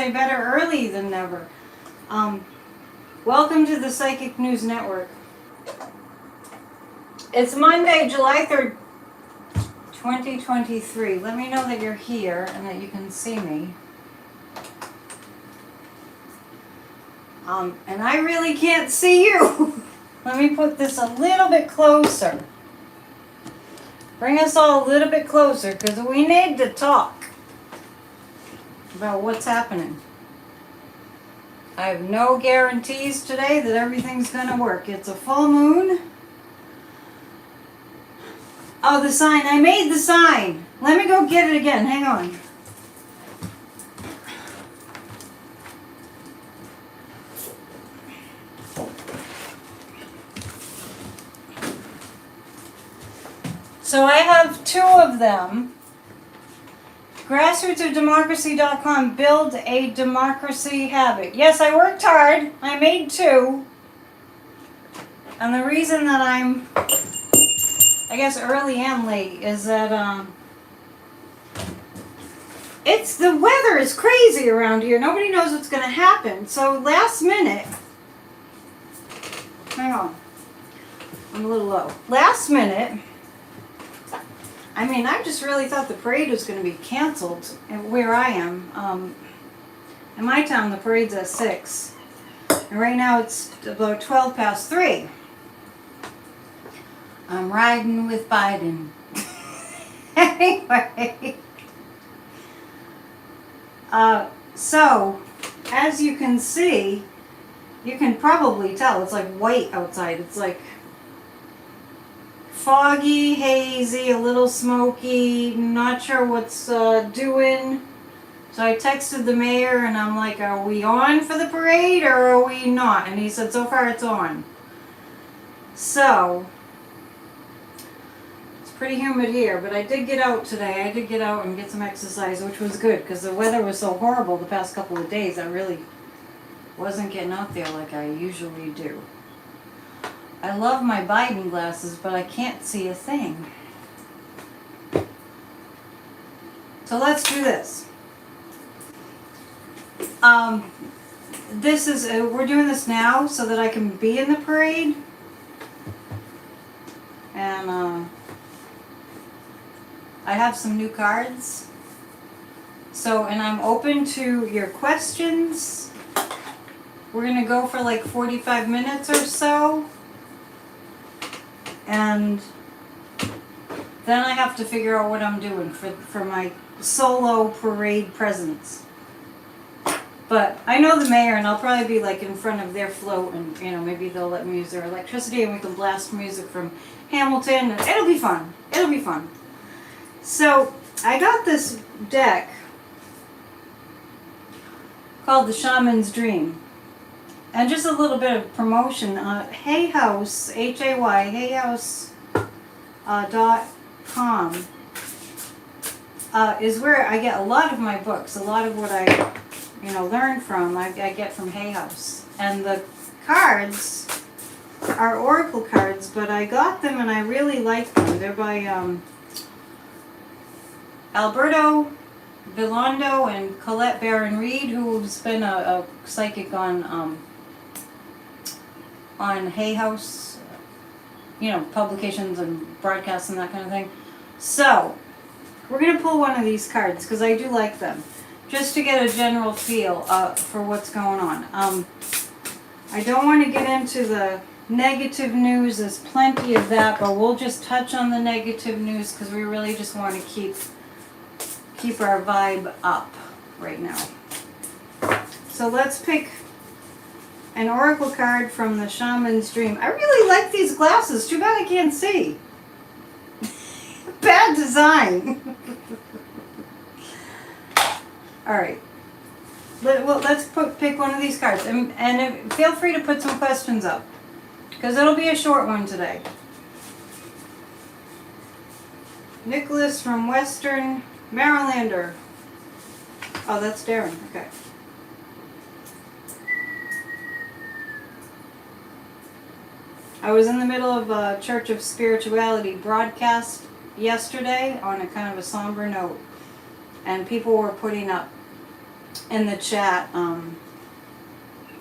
say better early than never. Welcome to the Psychic News Network. It's Monday, July 3rd, 2023. Let me know that you're here and that you can see me. And I really can't see you. Let me put this a little bit closer. Bring us all a little bit closer because we need to talk about what's happening. I have no guarantees today that everything's going to work. It's a full moon. Oh, the sign. I made the sign. Let me go get it again. Hang on. So I have two of them. Grassrootsofdemocracy.com, build a democracy habit. Yes, I worked hard. I made two. And the reason that I'm, I guess, early and late is that it's the weather is crazy around here. Nobody knows what's going to happen. So last minute, hang on, I'm a little low. Last minute, I mean, I just really thought the parade was going to be canceled where I am. In my town, the parade's at 6. And right now it's about 12 past 3. I'm riding with Biden. Anyway. So, as you can see, you can probably tell it's like white outside. It's like foggy, hazy, a little smoky, not sure what's doing. So I texted the mayor and I'm like, are we on for the parade or are we not? And he said, so far it's on. So, it's pretty humid here, but I did get out today. I did get out and get some exercise, which was good because the weather was so horrible the past couple of days. I really wasn't getting out there like I usually do. I love my Biden glasses, but I can't see a thing. So let's do this. This is, we're doing this now so that I can be in the parade. And I have some new cards. So, and I'm open to your questions. We're going to go for like 45 minutes or so. And then I have to figure out what I'm doing for my solo parade presence. But I know the mayor, and I'll probably be like in front of their float, and you know, maybe they'll let me use their electricity, and we can blast music from Hamilton, and it'll be fun. It'll be fun. So I got this deck called the Shaman's Dream. And just a little bit of promotion. Hay House, Hay-House, .com is where I get a lot of my books. A lot of what I, learn from, I get from Hay House. And the cards are oracle cards, but I got them and I really like them. They're by Alberto Villando and Colette Barron Reed, who's been a psychic on Hay House, publications and broadcasts and that kind of thing. So, we're going to pull one of these cards because I do like them, just to get a general feel for what's going on. I don't want to get into the negative news. There's plenty of that, but we'll just touch on the negative news because we really just want to keep our vibe up right now. So let's pick an oracle card from the Shaman's Dream. I really like these glasses. Too bad I can't see. Bad design. Alright. Let's pick one of these cards. And feel free to put some questions up. Because it'll be a short one today. Nicholas from Western Marylander. Oh, that's Darren. Okay. I was in the middle of a Church of Spirituality broadcast yesterday on a kind of a somber note. And people were putting up in the chat,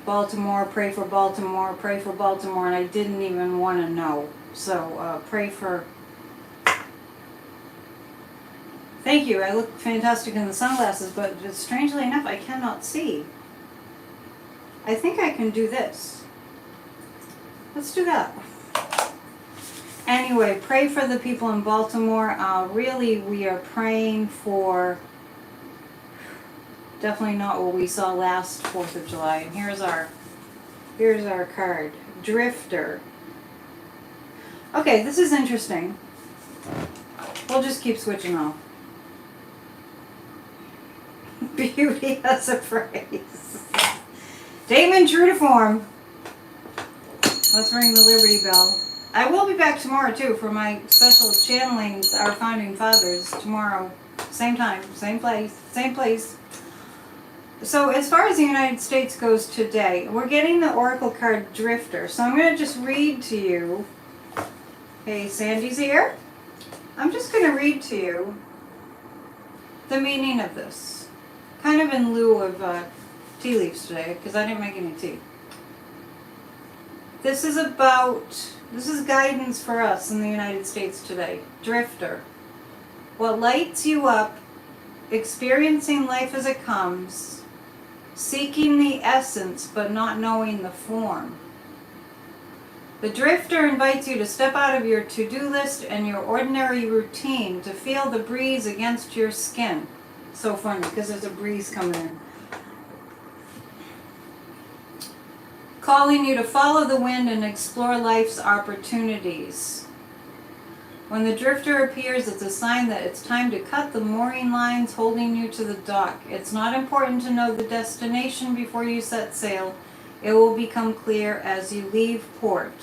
Baltimore, pray for Baltimore, pray for Baltimore, and I didn't even want to know. So pray for... Thank you, I look fantastic in the sunglasses, but strangely enough, I cannot see. I think I can do this. Let's do that. Anyway, pray for the people in Baltimore. Really, we are praying for definitely not what we saw last 4th of July. And here's our card. Drifter. Okay, this is interesting. We'll just keep switching off. Beauty has a price. Damon, true to form. Let's ring the Liberty Bell. I will be back tomorrow too for my special channeling our founding fathers tomorrow. Same time, same place, same place. So as far as the United States goes today, we're getting the Oracle card Drifter. So I'm going to just read to you. Hey, Sandy's here. I'm just going to read to you the meaning of this. Kind of in lieu of tea leaves today, because I didn't make any tea. This is guidance for us in the United States today. Drifter. What lights you up, experiencing life as it comes, seeking the essence but not knowing the form. The drifter invites you to step out of your to-do list and your ordinary routine to feel the breeze against your skin. So funny, because there's a breeze coming in. Calling you to follow the wind and explore life's opportunities. When the drifter appears, it's a sign that it's time to cut the mooring lines holding you to the dock. It's not important to know the destination before you set sail. It will become clear as you leave port.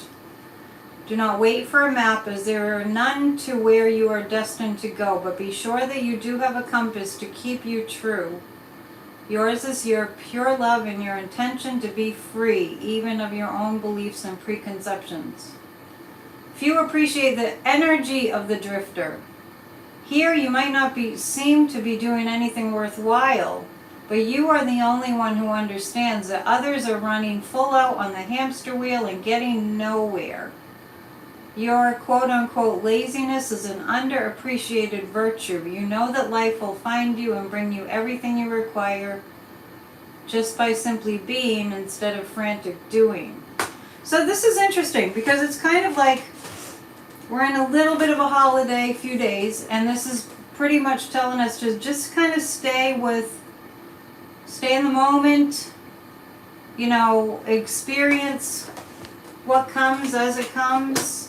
Do not wait for a map, as there are none to where you are destined to go, but be sure that you do have a compass to keep you true. Yours is your pure love and your intention to be free, even of your own beliefs and preconceptions. Few appreciate the energy of the drifter. Here you might not seem to be doing anything worthwhile, but you are the only one who understands that others are running full out on the hamster wheel and getting nowhere. Your quote-unquote laziness is an underappreciated virtue. You know that life will find you and bring you everything you require just by simply being instead of frantic doing. So this is interesting because it's kind of like we're in a little bit of a holiday, few days, and this is pretty much telling us to just kind of stay in the moment, you know, experience what comes as it comes.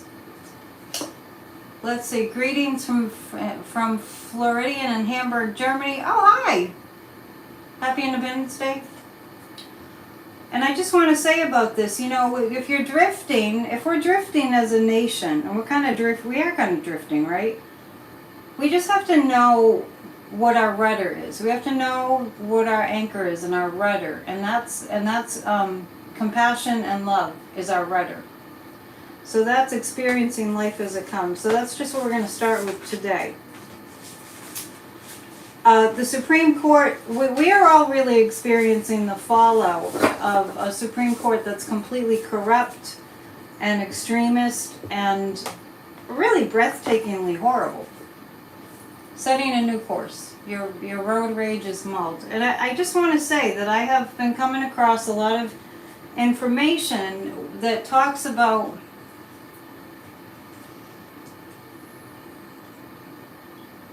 Let's see, greetings from Floridian in Hamburg, Germany. Oh, hi! Happy Independence Day. And I just want to say about this, you know, if we're drifting as a nation, and we are kind of drifting, right? We just have to know what our rudder is. We have to know what our anchor is and our rudder, and that's compassion and love is our rudder. So that's experiencing life as it comes. So that's just what we're going to start with today. The Supreme Court, we are all really experiencing the fallout of a Supreme Court that's completely corrupt and extremist and really breathtakingly horrible. Setting a new course. Your road rage is mulled. And I just want to say that I have been coming across a lot of information that talks about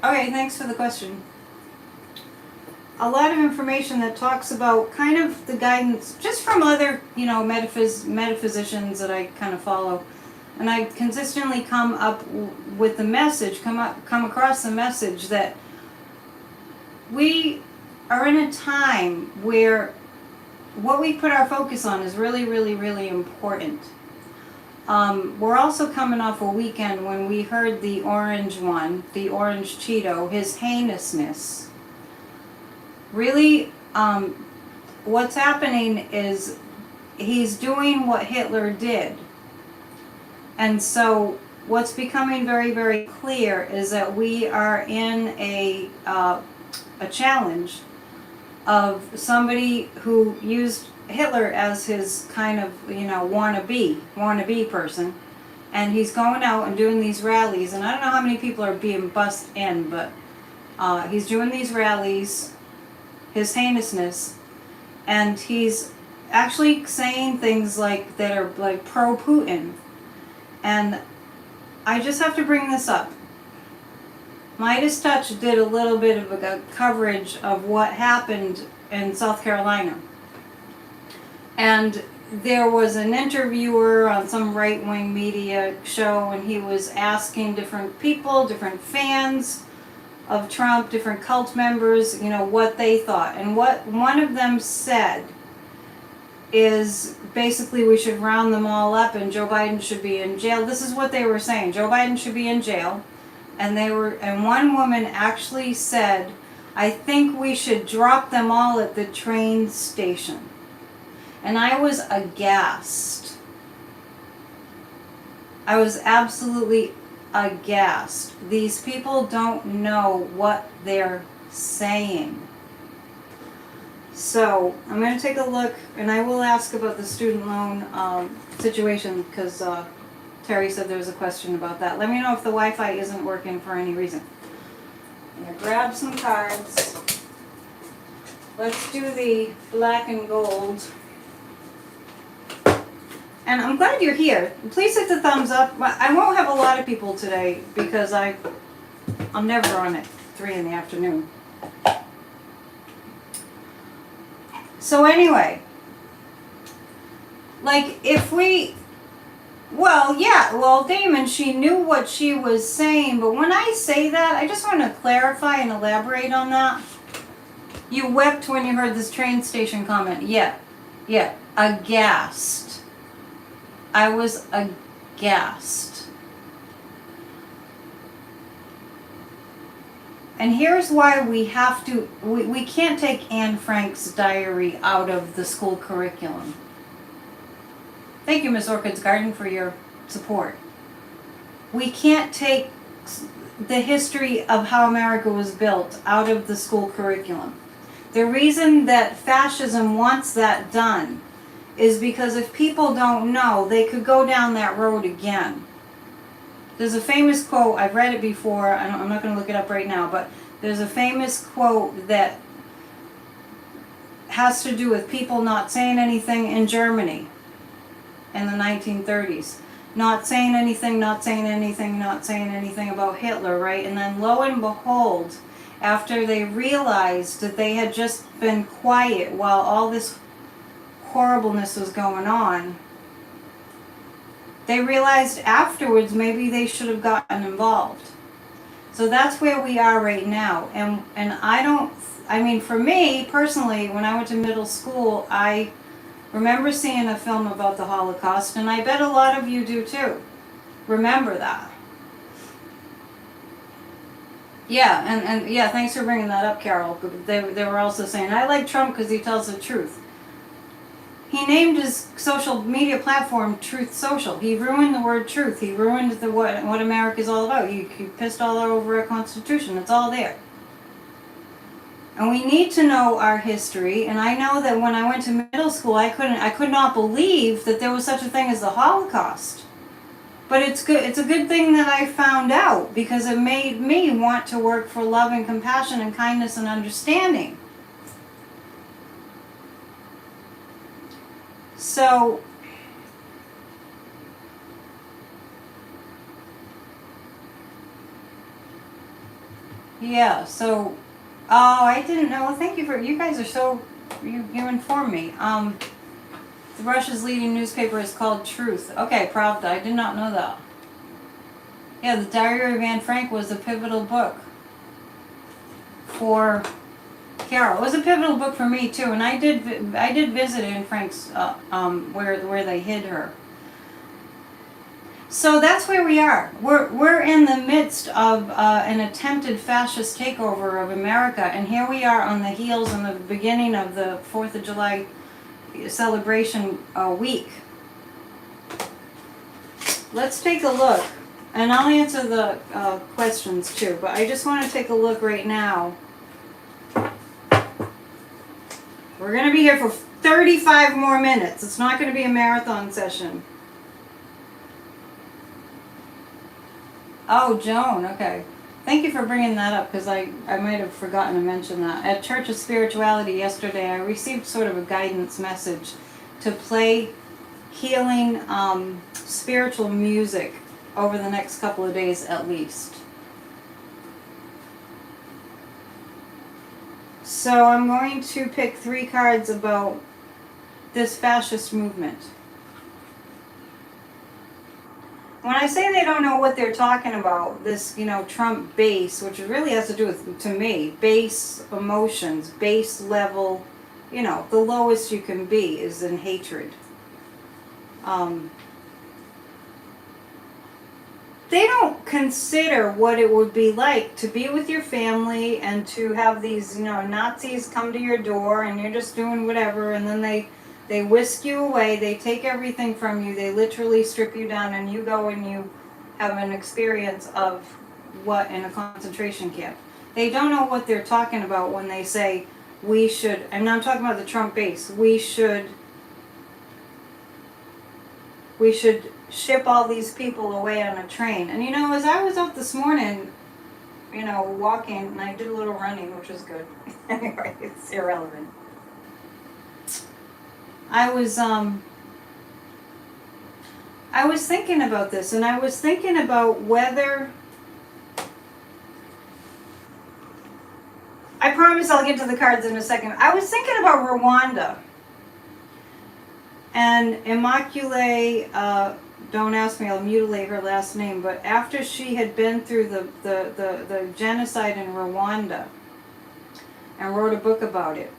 okay, thanks for the question. A lot of information that talks about kind of the guidance just from other, you know, metaphysicians that I kind of follow. And I consistently come up with the message, come across the message that we are in a time where what we put our focus on is really, really, really important. We're also coming off a weekend when we heard the orange Cheeto, his heinousness. Really, what's happening is he's doing what Hitler did. And so what's becoming very, very clear is that we are in a challenge of somebody who used Hitler as his kind of, wannabe person. And he's going out and doing these rallies, and I don't know how many people are being bussed in, but he's doing these rallies, his heinousness, and he's actually saying things like that are like pro-Putin. And I just have to bring this up. Midas Touch did a little bit of a coverage of what happened in South Carolina. And there was an interviewer on some right-wing media show, and he was asking different people, different fans of Trump, different cult members, what they thought. And what one of them said is basically we should round them all up and Joe Biden should be in jail. This is what they were saying. Joe Biden should be in jail. And one woman actually said, I think we should drop them all at the train station. And I was aghast. I was absolutely aghast. These people don't know what they're saying. So I'm going to take a look, and I will ask about the student loan situation, because Terry said there was a question about that. Let me know if the Wi-Fi isn't working for any reason. I'm going to grab some cards. Let's do the black and gold. And I'm glad you're here. Please hit the thumbs up. I won't have a lot of people today because I'm never on at 3 in the afternoon. So anyway, like Damon, she knew what she was saying, but when I say that, I just want to clarify and elaborate on that. You wept when you heard this train station comment. Yeah, aghast. I was aghast. And here's why we have to, we can't take Anne Frank's diary out of the school curriculum. Thank you, Miss Orchid's Garden, for your support. We can't take the history of how America was built out of the school curriculum. The reason that fascism wants that done is because if people don't know, they could go down that road again. There's a famous quote, I've read it before, I'm not going to look it up right now, but there's a famous quote that has to do with people not saying anything in Germany in the 1930s. Not saying anything about Hitler, right? And then lo and behold, after they realized that they had just been quiet while all this horribleness was going on, they realized afterwards maybe they should have gotten involved. So that's where we are right now. And for me personally, when I went to middle school, I remember seeing a film about the Holocaust, and I bet a lot of you do too. Remember that. Yeah, and thanks for bringing that up, Carol. They were also saying, I like Trump because he tells the truth. He named his social media platform Truth Social. He ruined the word truth. He ruined what America's all about. He pissed all over our Constitution. It's all there. And we need to know our history. And I know that when I went to middle school, I could not believe that there was such a thing as the Holocaust. But it's good. It's a good thing that I found out, because it made me want to work for love and compassion and kindness and understanding. So, yeah, so, I didn't know. Thank you you guys are so, you informed me. Russia's leading newspaper is called Truth. Okay, Pravda, I did not know that. Yeah, the Diary of Anne Frank was a pivotal book for Carol. It was a pivotal book for me too, and I did visit Anne Frank's where they hid her. So that's where we are. We're in the midst of an attempted fascist takeover of America, and here we are on the heels and the beginning of the 4th of July celebration week. Let's take a look, and I'll answer the questions too, but I just want to take a look right now We're going to be here for 35 more minutes. It's not going to be a marathon session. Oh, Joan, okay. Thank you for bringing that up, because I might have forgotten to mention that. At Church of Spirituality yesterday, I received sort of a guidance message to play healing spiritual music over the next couple of days at least. So I'm going to pick 3 cards about this fascist movement. When I say they don't know what they're talking about, this, Trump base, which really has to do with, to me, base emotions, base level, the lowest you can be is in hatred. They don't consider what it would be like to be with your family and to have these, Nazis come to your door and you're just doing whatever, and then they whisk you away, they take everything from you, they literally strip you down, and you go and you have an experience of what in a concentration camp. They don't know what they're talking about when they say we should, and I'm talking about the Trump base, we should ship all these people away on a train. And as I was out this morning, walking, and I did a little running, which was good. Anyway, it's irrelevant. I was thinking about this, and I was thinking about whether, I promise I'll get to the cards in a second. I was thinking about Rwanda. And Immaculée, don't ask me, I'll mutilate her last name, but after she had been through the genocide in Rwanda and wrote a book about it,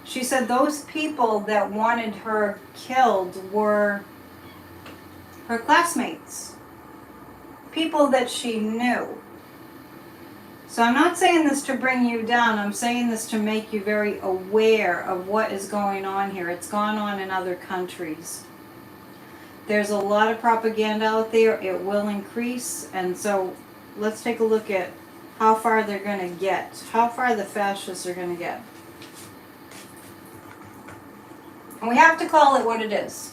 she said those people that wanted her killed were her classmates, people that she knew. So I'm not saying this to bring you down, I'm saying this to make you very aware of what is going on here. It's gone on in other countries. There's a lot of propaganda out there, it will increase, and so let's take a look at how far they're going to get, how far the fascists are going to get. And we have to call it what it is.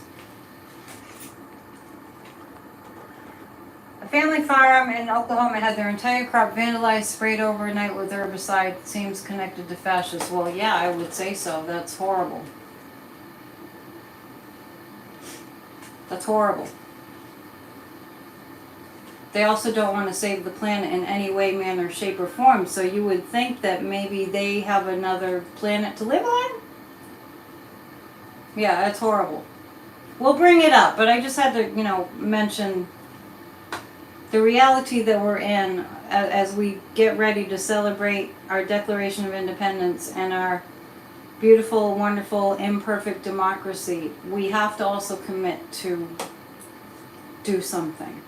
A family farm in Oklahoma had their entire crop vandalized, sprayed overnight with herbicide. Seems connected to fascists. Well, yeah, I would say so. That's horrible. That's horrible. They also don't want to save the planet in any way, manner, shape, or form. So you would think that maybe they have another planet to live on? Yeah, that's horrible. We'll bring it up, but I just had to, mention the reality that we're in as we get ready to celebrate our Declaration of Independence and our beautiful, wonderful, imperfect democracy. We have to also commit to do something.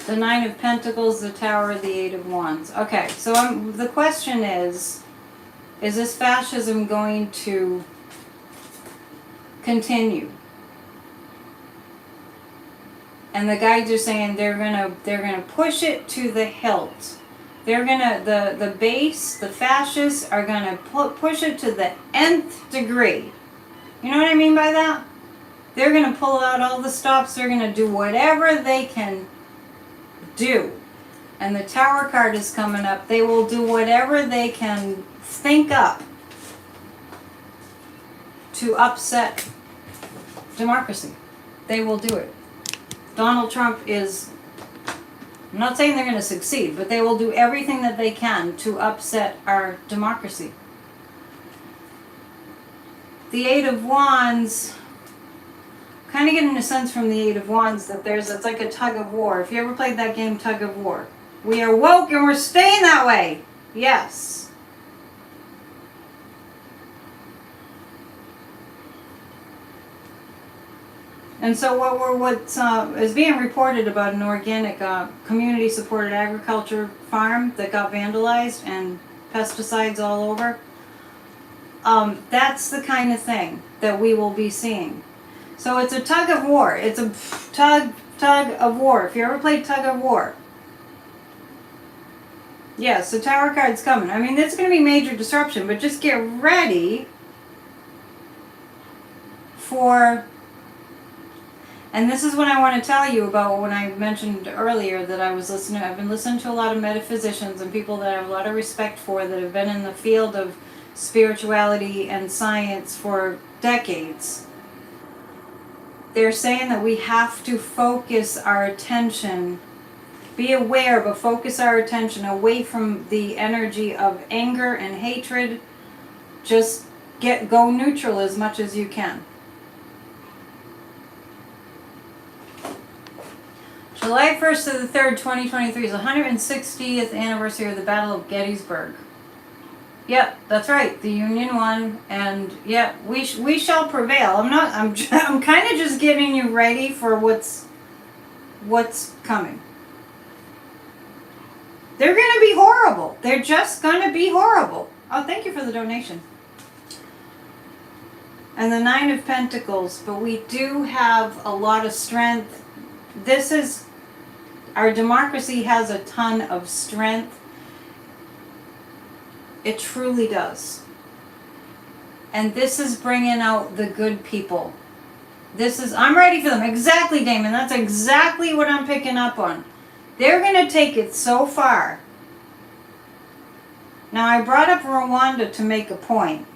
The Nine of Pentacles, the Tower, the Eight of Wands. Okay, so the question is this fascism going to continue? And the guides are saying they're gonna push it to the hilt. They're gonna the base, the fascists are gonna push it to the nth degree. You know what I mean by that? They're gonna pull out all the stops. They're gonna do whatever they can do. And the Tower card is coming up. They will do whatever they can think up to upset democracy. They will do it. Donald Trump is, I'm not saying they're going to succeed, but they will do everything that they can to upset our democracy. The Eight of Wands, kind of getting a sense from the Eight of Wands that it's like a tug of war. If you ever played that game, Tug of War. We are woke and we're staying that way. Yes. And so what is being reported about an organic community-supported agriculture farm that got vandalized and pesticides all over, that's the kind of thing that we will be seeing. So it's a tug of war. It's a tug of war. If you ever played tug of war, Yes, the Tower card's coming. I mean, there's going to be major disruption, but just get ready for... And this is what I want to tell you about when I mentioned earlier that I've been listening to a lot of metaphysicians and people that I have a lot of respect for that have been in the field of spirituality and science for decades. They're saying that we have to focus our attention, be aware, but focus our attention away from the energy of anger and hatred. Just go neutral as much as you can. July 1st to the 3rd, 2023 is the 160th anniversary of the Battle of Gettysburg. Yep, that's right. The Union won, and yeah, we shall prevail. I'm kind of just getting you ready for what's coming. They're going to be horrible. They're just going to be horrible. Oh, thank you for the donation. And the 9 of Pentacles, but we do have a lot of strength. Our democracy has a ton of strength. It truly does. And this is bringing out the good people. I'm ready for them. Exactly, Damon. That's exactly what I'm picking up on. They're going to take it so far. Now, I brought up Rwanda to make a point.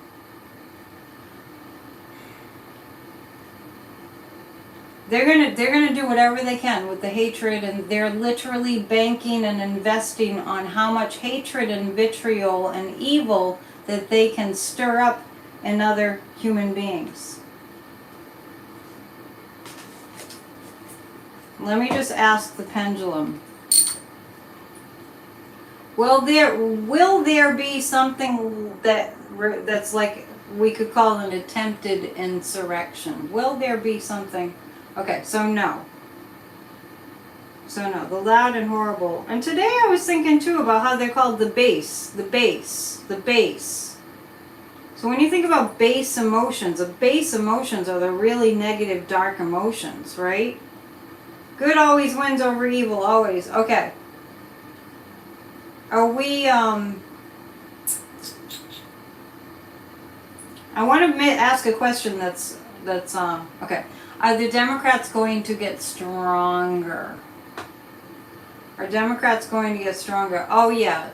They're gonna do whatever they can with the hatred, and they're literally banking and investing on how much hatred and vitriol and evil that they can stir up in other human beings. Let me just ask the pendulum. Will there be something that's like we could call an attempted insurrection? Will there be something? Okay, so no. The loud and horrible. And today I was thinking too about how they're called the base. So when you think about base emotions, the base emotions are the really negative, dark emotions, right? Good always wins over evil, always. Okay. Are we, I want to ask a question that's okay. Are the Democrats going to get stronger? Are Democrats going to get stronger? Oh yeah.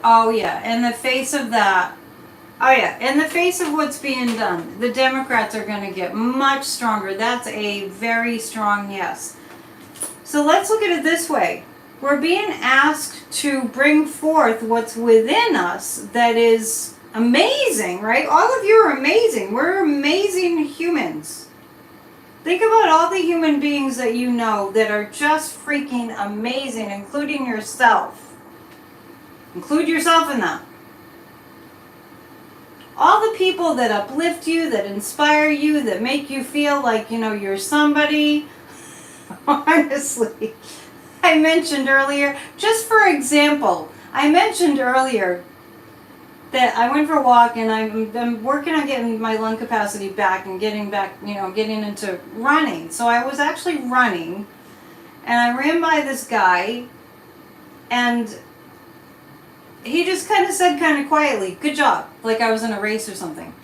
In the face of that, in the face of what's being done, the Democrats are going to get much stronger. That's a very strong yes. So let's look at it this way. We're being asked to bring forth what's within us that is amazing, right? All of you are amazing. We're amazing humans. Think about all the human beings that you know that are just freaking amazing, including yourself. Include yourself in that. All the people that uplift you, that inspire you, that make you feel like, you're somebody. Honestly, I mentioned earlier, just for example, that I went for a walk and I'm working on getting my lung capacity back and getting into running. So I was actually running and I ran by this guy and he just kind of said kind of quietly, "Good job," like I was in a race or something.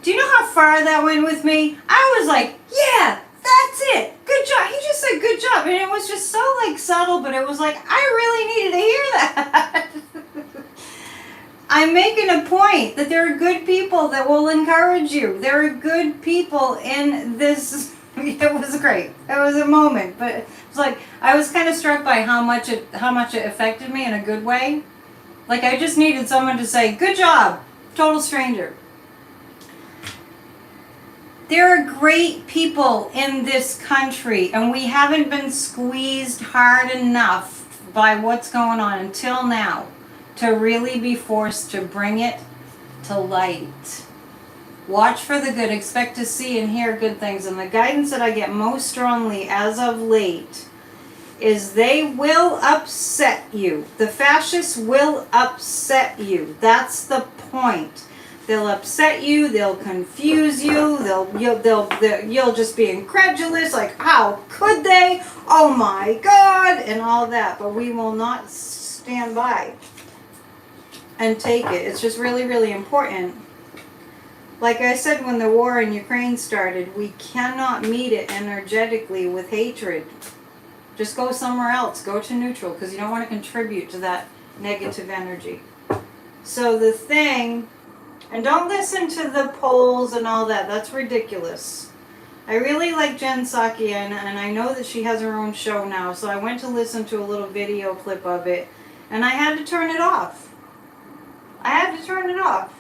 Do you know how far that went with me? I was like, yeah, that's it. Good job. He just said good job. And it was just so subtle, but it was like, I really needed to hear that. I'm making a point that there are good people that will encourage you. There are good people in this. It was great. It was a moment, but it was like I was kind of struck by how much it affected me in a good way. Like I just needed someone to say, "Good job," total stranger. There are great people in this country, and we haven't been squeezed hard enough by what's going on until now to really be forced to bring it to light. Watch for the good, expect to see and hear good things. And the guidance that I get most strongly as of late is they will upset you. The fascists will upset you. That's the point. They'll upset you, they'll confuse you, you'll just be incredulous, like how could they? Oh my God, and all that. But we will not stand by. and take it. It's just really, really important. Like I said, when the war in Ukraine started, we cannot meet it energetically with hatred. Just go somewhere else. Go to neutral, because you don't want to contribute to that negative energy. So the thing, and don't listen to the polls and all that. That's ridiculous. I really like Jen Psaki, and I know that she has her own show now, so I went to listen to a little video clip of it, and I had to turn it off. I had to turn it off.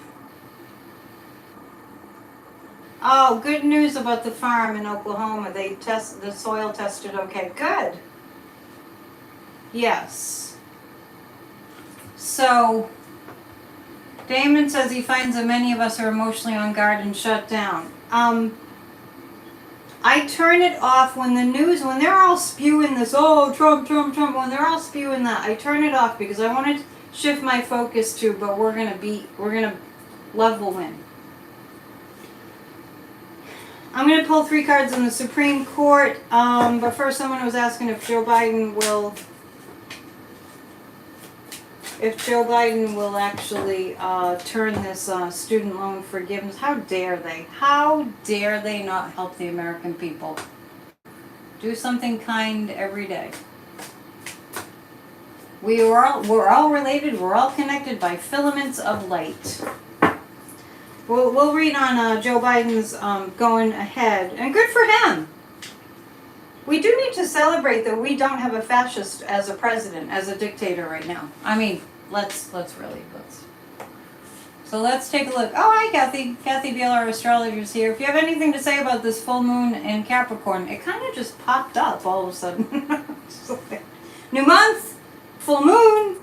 Oh, good news about the farm in Oklahoma. The soil tested okay. Good. Yes. So, Damon says he finds that many of us are emotionally on guard and shut down. I turn it off when the news, when they're all spewing this, oh, Trump, Trump, Trump, when they're all spewing that, I turn it off because I want to shift my focus to, but we're going to love will win. I'm going to pull 3 cards in the Supreme Court, but first someone was asking if Joe Biden will actually turn this student loan forgiveness. How dare they? How dare they not help the American people? Do something kind every day. We're all related. We're all connected by filaments of light. We'll read on Joe Biden's going ahead, and good for him. We do need to celebrate that we don't have a fascist as a president, as a dictator right now. I mean, let's. So let's take a look. Oh, hi, Kathy. Kathy Beal, our astrologer's here. If you have anything to say about this full moon in Capricorn, it kind of just popped up all of a sudden. New month, full moon.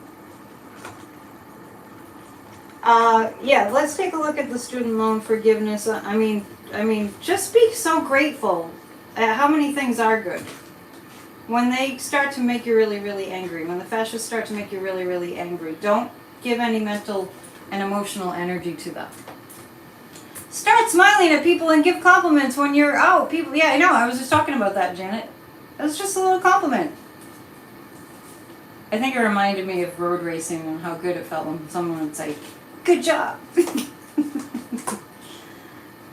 Yeah, let's take a look at the student loan forgiveness. I mean, just be so grateful at how many things are good. When they start to make you really, really angry, when the fascists start to make you really, really angry, don't give any mental and emotional energy to them. Start smiling at people and give compliments when you're out. People, yeah, I know, I was just talking about that, Janet. That's just a little compliment. I think it reminded me of road racing and how good it felt when someone would say, good job.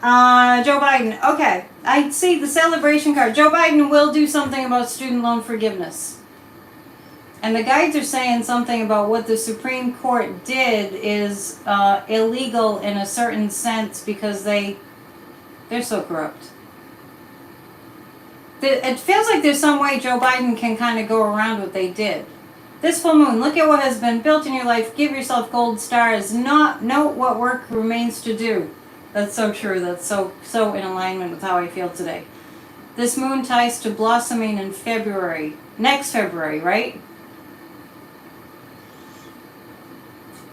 Joe Biden. Okay, I see the celebration card. Joe Biden will do something about student loan forgiveness. And the guides are saying something about what the Supreme Court did is illegal in a certain sense because they're so corrupt. It feels like there's some way Joe Biden can kind of go around what they did. This full moon, look at what has been built in your life. Give yourself gold stars. Note what work remains to do. That's so true. That's so in alignment with how I feel today. This moon ties to blossoming in February. Next February, right?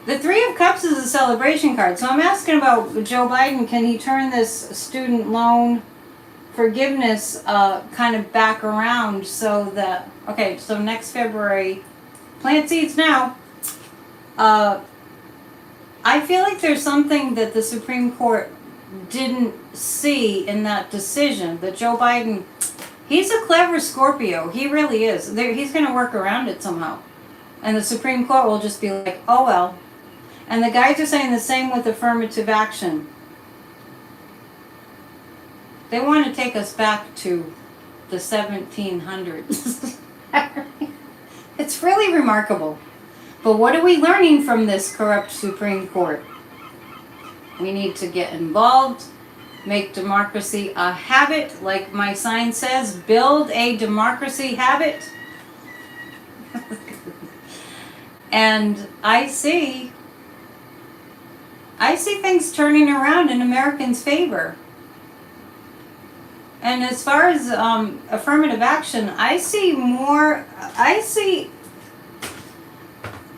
The 3 of Cups is a celebration card. So I'm asking about Joe Biden. Can he turn this student loan forgiveness kind of back around so that, okay, so next February, plant seeds now. I feel like there's something that the Supreme Court didn't see in that decision, that Joe Biden, he's a clever Scorpio. He really is. He's going to work around it somehow. And the Supreme Court will just be like, oh well. And the guys are saying the same with affirmative action. They want to take us back to the 1700s. It's really remarkable. But what are we learning from this corrupt Supreme Court? We need to get involved, make democracy a habit, like my sign says, build a democracy habit. And I see things turning around in Americans' favor. And as far as affirmative action, I see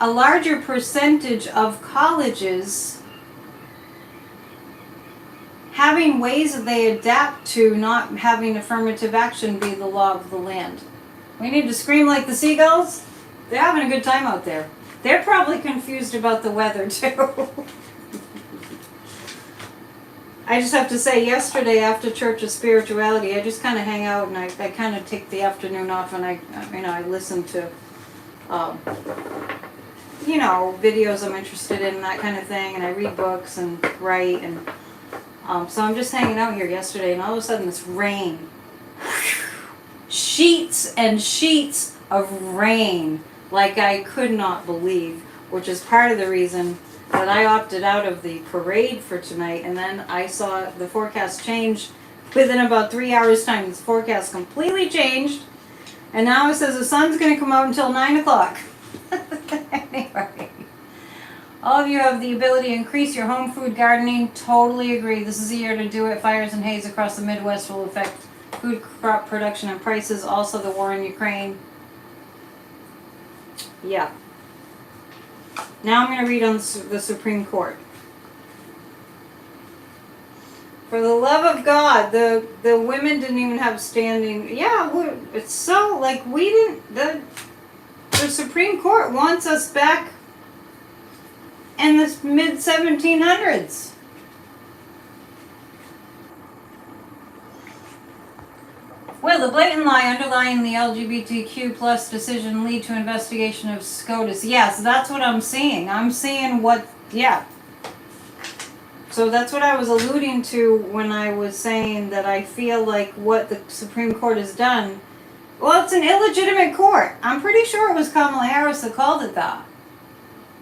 a larger percentage of colleges having ways that they adapt to not having affirmative action be the law of the land. We need to scream like the seagulls. They're having a good time out there. They're probably confused about the weather too. I just have to say, yesterday after Church of Spirituality, I just kind of hang out and I kind of take the afternoon off and I listen to you know, videos I'm interested in, that kind of thing, and I read books and write, and so I'm just hanging out here yesterday, and all of a sudden this rain, sheets and sheets of rain, like I could not believe, which is part of the reason that I opted out of the parade for tonight. And then I saw the forecast change within about 3 hours time. This forecast completely changed, and now it says the sun's going to come out until 9 o'clock. Anyway, all of you have the ability to increase your home food gardening. Totally agree. This is the year to do it. Fires and haze across the Midwest will affect food crop production and prices. Also, the war in Ukraine. Yeah. Now I'm going to read on the Supreme Court. For the love of God, the women didn't even have standing. Yeah, it's so, like, we didn't, the Supreme Court wants us back in the mid-1700s. Will the blatant lie underlying the LGBTQ plus decision lead to investigation of SCOTUS? Yes, that's what I'm seeing. I'm seeing what, yeah. So that's what I was alluding to when I was saying that I feel like what the Supreme Court has done, well, it's an illegitimate court. I'm pretty sure it was Kamala Harris that called it that.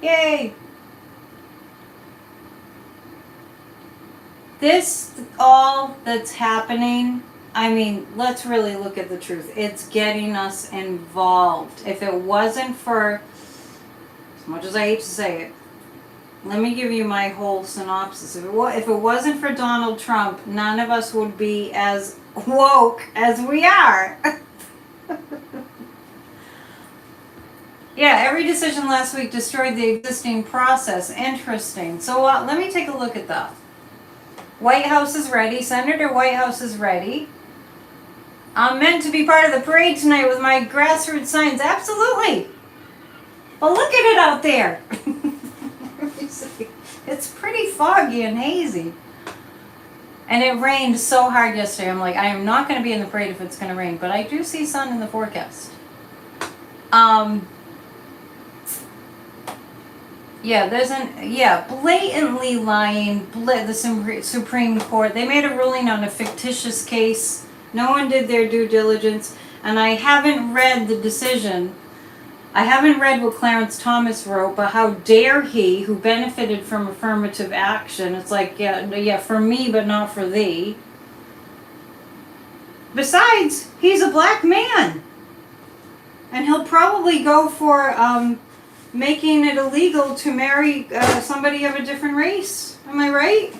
Yay. This, all that's happening, I mean, let's really look at the truth. It's getting us involved. If it wasn't for, as much as I hate to say it, let me give you my whole synopsis. If it wasn't for Donald Trump, none of us would be as woke as we are. Yeah, every decision last week destroyed the existing process. Interesting. So let me take a look at that. White House is ready. Senator Whitehouse is ready. I'm meant to be part of the parade tonight with my grassroots signs. Absolutely. But look at it out there. It's pretty foggy and hazy. And it rained so hard yesterday. I'm like, I am not going to be in the parade if it's going to rain. But I do see sun in the forecast. Yeah, blatantly lying. The Supreme Court, they made a ruling on a fictitious case. No one did their due diligence. And I haven't read the decision. I haven't read what Clarence Thomas wrote, but how dare he, who benefited from affirmative action. It's like, yeah, for me, but not for thee. Besides, he's a black man. And he'll probably go for making it illegal to marry somebody of a different race. Am I right?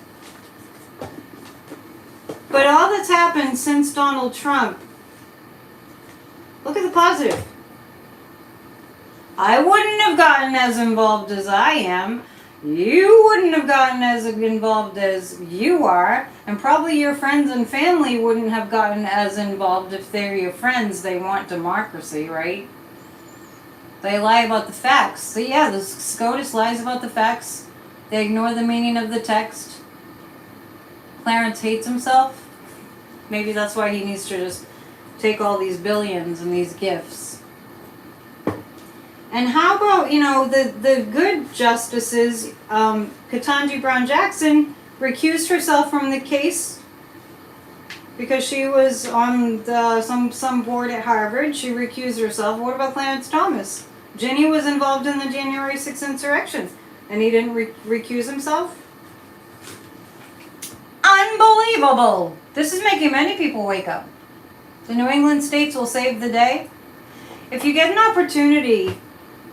But all that's happened since Donald Trump, look at the positive. I wouldn't have gotten as involved as I am. You wouldn't have gotten as involved as you are. And probably your friends and family wouldn't have gotten as involved if they're your friends. They want democracy, right? They lie about the facts. So yeah, the SCOTUS lies about the facts. They ignore the meaning of the text. Clarence hates himself. Maybe that's why he needs to just take all these billions and these gifts. And how about, the good justices, Ketanji Brown Jackson recused herself from the case because she was on some board at Harvard. She recused herself. What about Clarence Thomas? Ginny was involved in the January 6th insurrection, and he didn't recuse himself? Unbelievable! This is making many people wake up. The New England states will save the day. If you get an opportunity,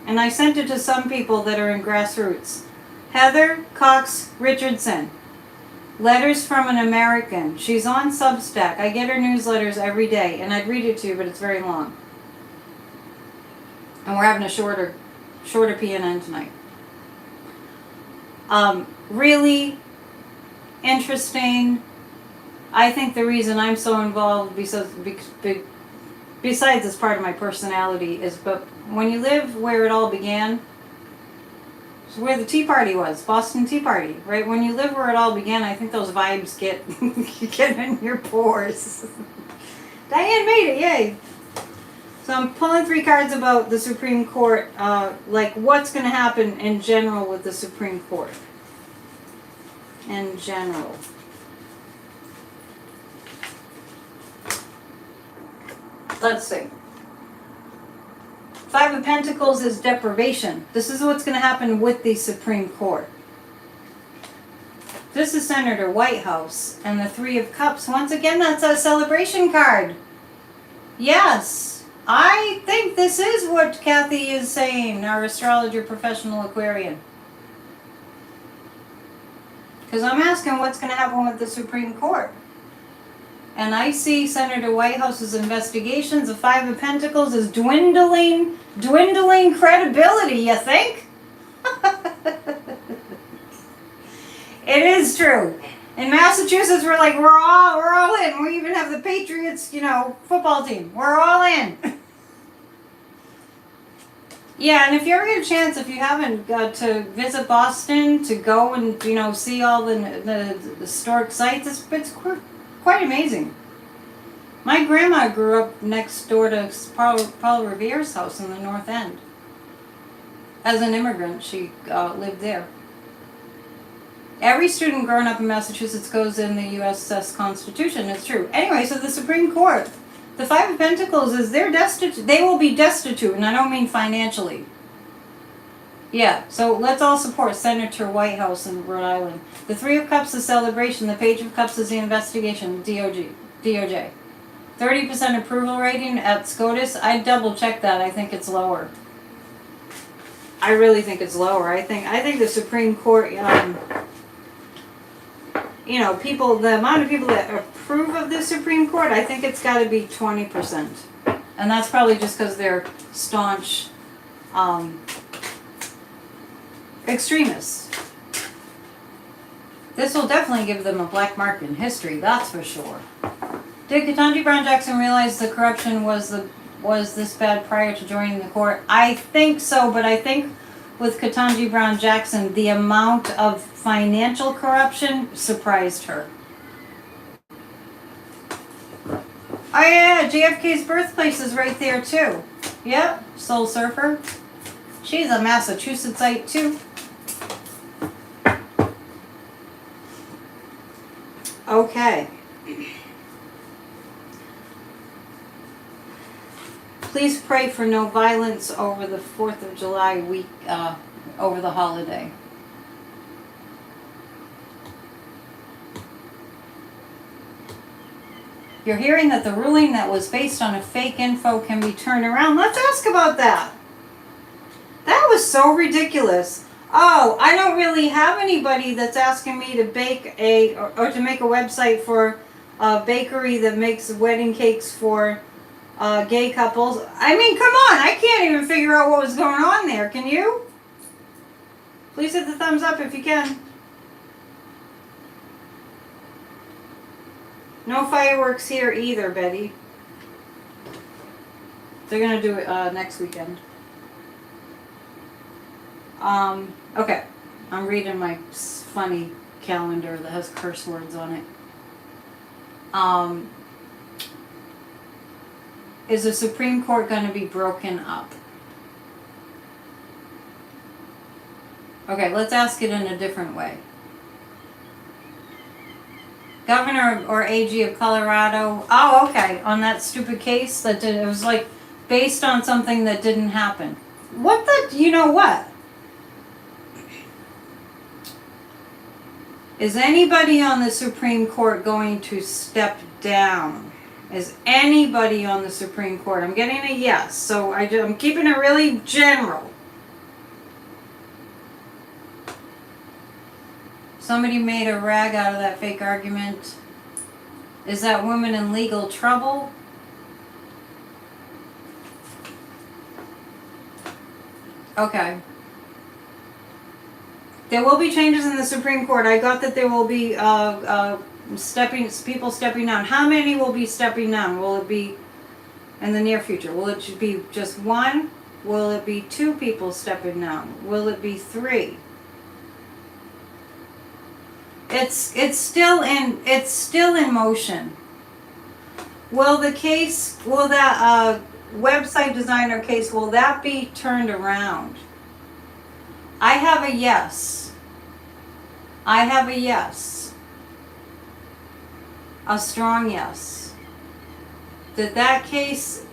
and I sent it to some people that are in grassroots, Heather Cox Richardson, Letters from an American. She's on Substack. I get her newsletters every day, and I'd read it to you, but it's very long. And we're having a shorter PNN tonight. Really interesting. I think the reason I'm so involved, besides it's part of my personality, is but when you live where it all began, it's where the Tea Party was, Boston Tea Party, right? When you live where it all began, I think those vibes get in your pores. Diane made it, yay! So I'm pulling 3 cards about the Supreme Court, like what's going to happen in general with the Supreme Court. In general. Let's see. 5 of Pentacles is deprivation. This is what's going to happen with the Supreme Court. This is Senator Whitehouse. And the 3 of Cups, once again, that's a celebration card. Yes, I think this is what Kathy is saying, our astrologer professional Aquarian. Because I'm asking what's going to happen with the Supreme Court. And I see Senator Whitehouse's investigations of 5 of Pentacles is dwindling credibility, you think? It is true. In Massachusetts, we're like, we're all in. We even have the Patriots, football team. We're all in. Yeah, and if you ever get a chance, if you haven't, to visit Boston, to go and, see all the historic sites, it's quite amazing. My grandma grew up next door to Paul Revere's house in the North End. As an immigrant, she lived there. Every student growing up in Massachusetts goes in the USS Constitution. It's true. Anyway, so the Supreme Court, the 5 of Pentacles is they're destitute. They will be destitute, and I don't mean financially. Yeah, so let's all support Senator Whitehouse in Rhode Island. The 3 of Cups is celebration. The Page of Cups is the investigation. DOJ. 30% approval rating at SCOTUS. I double check that. I think it's lower. I really think it's lower. I think the Supreme Court, people, the amount of people that approve of the Supreme Court, I think it's got to be 20%. And that's probably just because they're staunch extremists. This will definitely give them a black mark in history, that's for sure. Did Ketanji Brown Jackson realize the corruption was this bad prior to joining the court? I think so, but I think with Ketanji Brown Jackson, the amount of financial corruption surprised her. Oh yeah, JFK's birthplace is right there too. Yep, Soul Surfer. She's a Massachusettsite too. Okay. Please pray for no violence over the 4th of July week, over the holiday. You're hearing that the ruling that was based on a fake info can be turned around. Let's ask about that. That was so ridiculous. Oh, I don't really have anybody that's asking me to bake or to make a website for a bakery that makes wedding cakes for gay couples. I mean, come on. I can't even figure out what was going on there. Can you? Please hit the thumbs up if you can. No fireworks here either, Betty. They're going to do it next weekend. Okay. I'm reading my funny calendar that has curse words on it. Is the Supreme Court going to be broken up? Okay, let's ask it in a different way. Governor or AG of Colorado. Oh, okay. On that stupid case that it was like based on something that didn't happen. What the? You know what? Is anybody on the Supreme Court going to step down? Is anybody on the Supreme Court? I'm getting a yes, so I'm keeping it really general. Somebody made a rag out of that fake argument. Is that woman in legal trouble? Okay. There will be changes in the Supreme Court. I got that there will be people stepping down. How many will be stepping down? Will it be in the near future? Will it be just one? Will it be 2 people stepping down? Will it be 3? It's still in motion. Will that website designer case, will that be turned around? I have a yes. I have a yes. A strong yes. That case,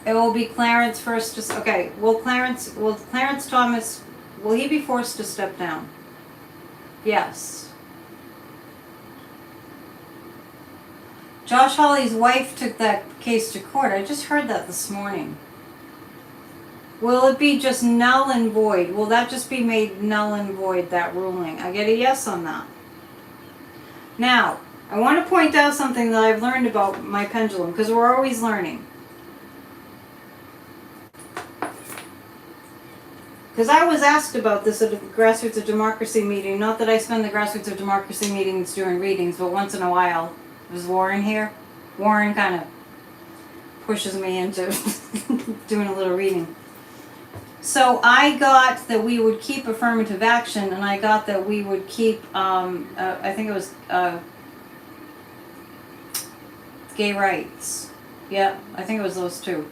it will be Clarence first to, okay, will Clarence Thomas, will he be forced to step down? Yes. Josh Hawley's wife took that case to court. I just heard that this morning. Will it be just null and void? Will that just be made null and void, that ruling? I get a yes on that. Now, I want to point out something that I've learned about my pendulum, because we're always learning. Because I was asked about this at a Grassroots of Democracy meeting. Not that I spend the Grassroots of Democracy meetings doing readings, but once in a while. Is Warren here? Warren kind of pushes me into doing a little reading. So I got that we would keep affirmative action, and I got that we would keep, I think it was gay rights. Yeah, I think it was those two.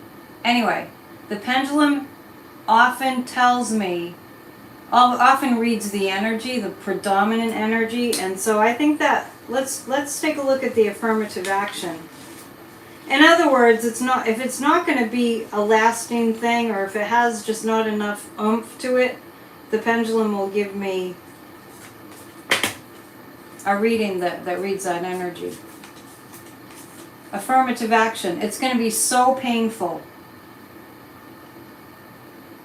Anyway, the pendulum often tells me, often reads the energy, the predominant energy, and so I think that let's take a look at the affirmative action. In other words, if it's not going to be a lasting thing, or if it has just not enough oomph to it, the pendulum will give me a reading that reads that energy. Affirmative action. It's going to be so painful.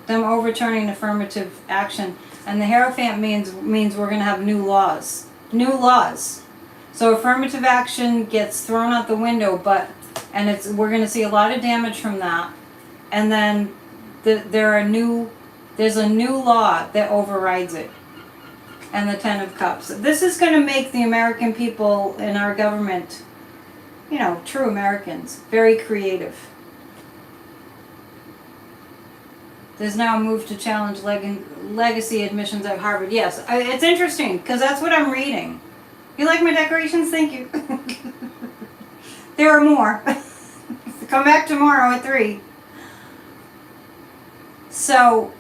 Them overturning affirmative action, and the Hierophant means we're going to have new laws. New laws. So affirmative action gets thrown out the window, we're going to see a lot of damage from that. And then there's a new law that overrides it. And the Ten of Cups. This is going to make the American people in our government, true Americans, very creative. There's now a move to challenge legacy admissions at Harvard. Yes, it's interesting because that's what I'm reading. You like my decorations? Thank you. There are more. Come back tomorrow at 3. So,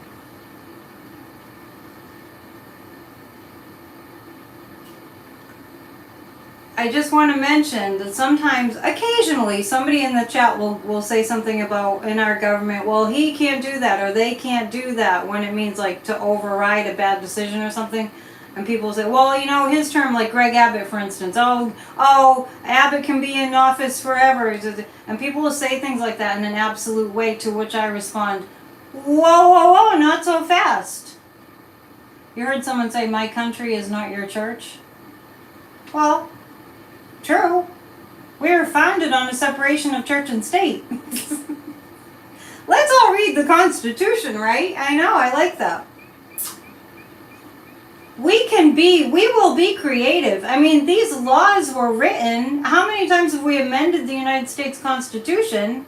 I just want to mention that sometimes, occasionally, somebody in the chat will say something about, in our government, well, he can't do that, or they can't do that, when it means like to override a bad decision or something. And people say, well, his term, like Greg Abbott, for instance, oh, Abbott can be in office forever. And people will say things like that in an absolute way, to which I respond, whoa, not so fast. You heard someone say, my country is not your church? Well, true. We were founded on a separation of church and state. Let's all read the Constitution, right? I know, I like that. We will be creative. I mean, these laws were written. How many times have we amended the United States Constitution?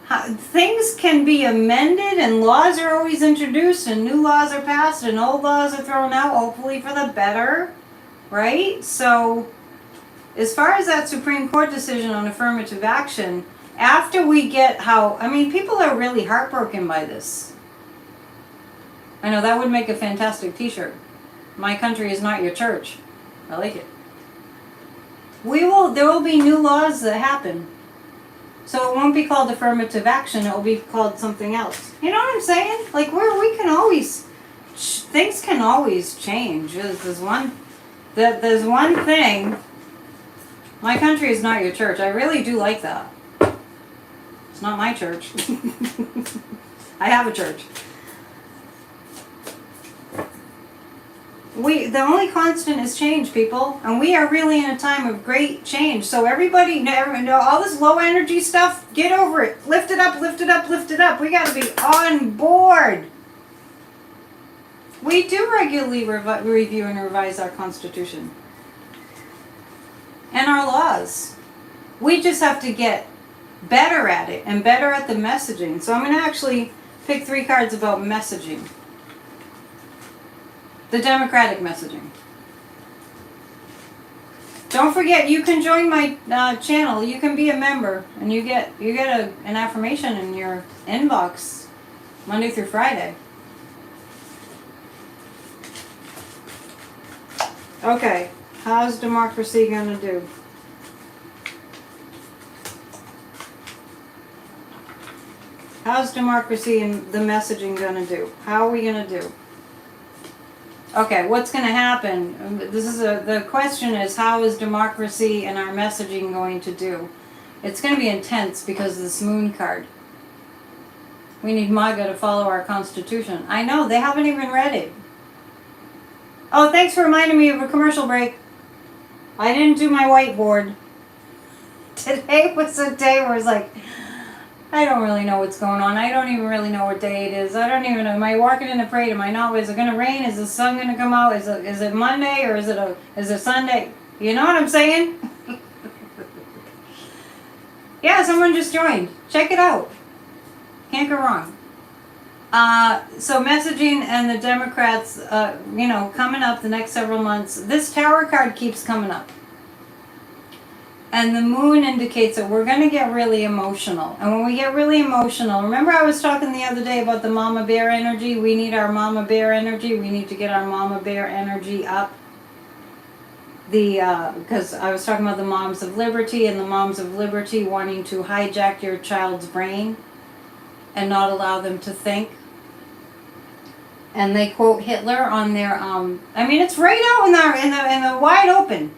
Things can be amended, and laws are always introduced, and new laws are passed, and old laws are thrown out, hopefully for the better, right? So, as far as that Supreme Court decision on affirmative action, after we get people are really heartbroken by this. I know that would make a fantastic t-shirt. My country is not your church. I like it. There will be new laws that happen. So it won't be called affirmative action, it will be called something else. You know what I'm saying? Like things can always change. There's one thing. My country is not your church. I really do like that. It's not my church. I have a church. The only constant is change, people, and we are really in a time of great change. So everybody, all this low energy stuff, get over it. Lift it up, lift it up, lift it up. We got to be on board. We do regularly review and revise our Constitution and our laws. We just have to get better at it and better at the messaging. So I'm going to actually pick 3 cards about messaging. The democratic messaging. Don't forget, you can join my channel. You can be a member, and you get an affirmation in your inbox Monday through Friday. Okay, how's democracy gonna do? How's democracy and the messaging gonna do? How are we gonna do? Okay, what's gonna happen? The question is, how is democracy and our messaging going to do? It's gonna be intense because of this moon card. We need MAGA to follow our Constitution. I know, they haven't even read it. Oh, thanks for reminding me of a commercial break. I didn't do my whiteboard. Today was a day where it's like, I don't really know what's going on. I don't even really know what day it is. I don't even know. Am I walking in the parade? Am I not? Is it going to rain? Is the sun going to come out? Is it Monday or is it Sunday? You know what I'm saying? Yeah, someone just joined. Check it out. Can't go wrong. So messaging and the Democrats, coming up the next several months. This Tower card keeps coming up. And the moon indicates that we're going to get really emotional. And when we get really emotional, remember I was talking the other day about the mama bear energy? We need our mama bear energy. We need to get our mama bear energy up. Because I was talking about the moms of liberty and the moms of liberty wanting to hijack your child's brain and not allow them to think. And they quote Hitler on their, it's right out in the wide open.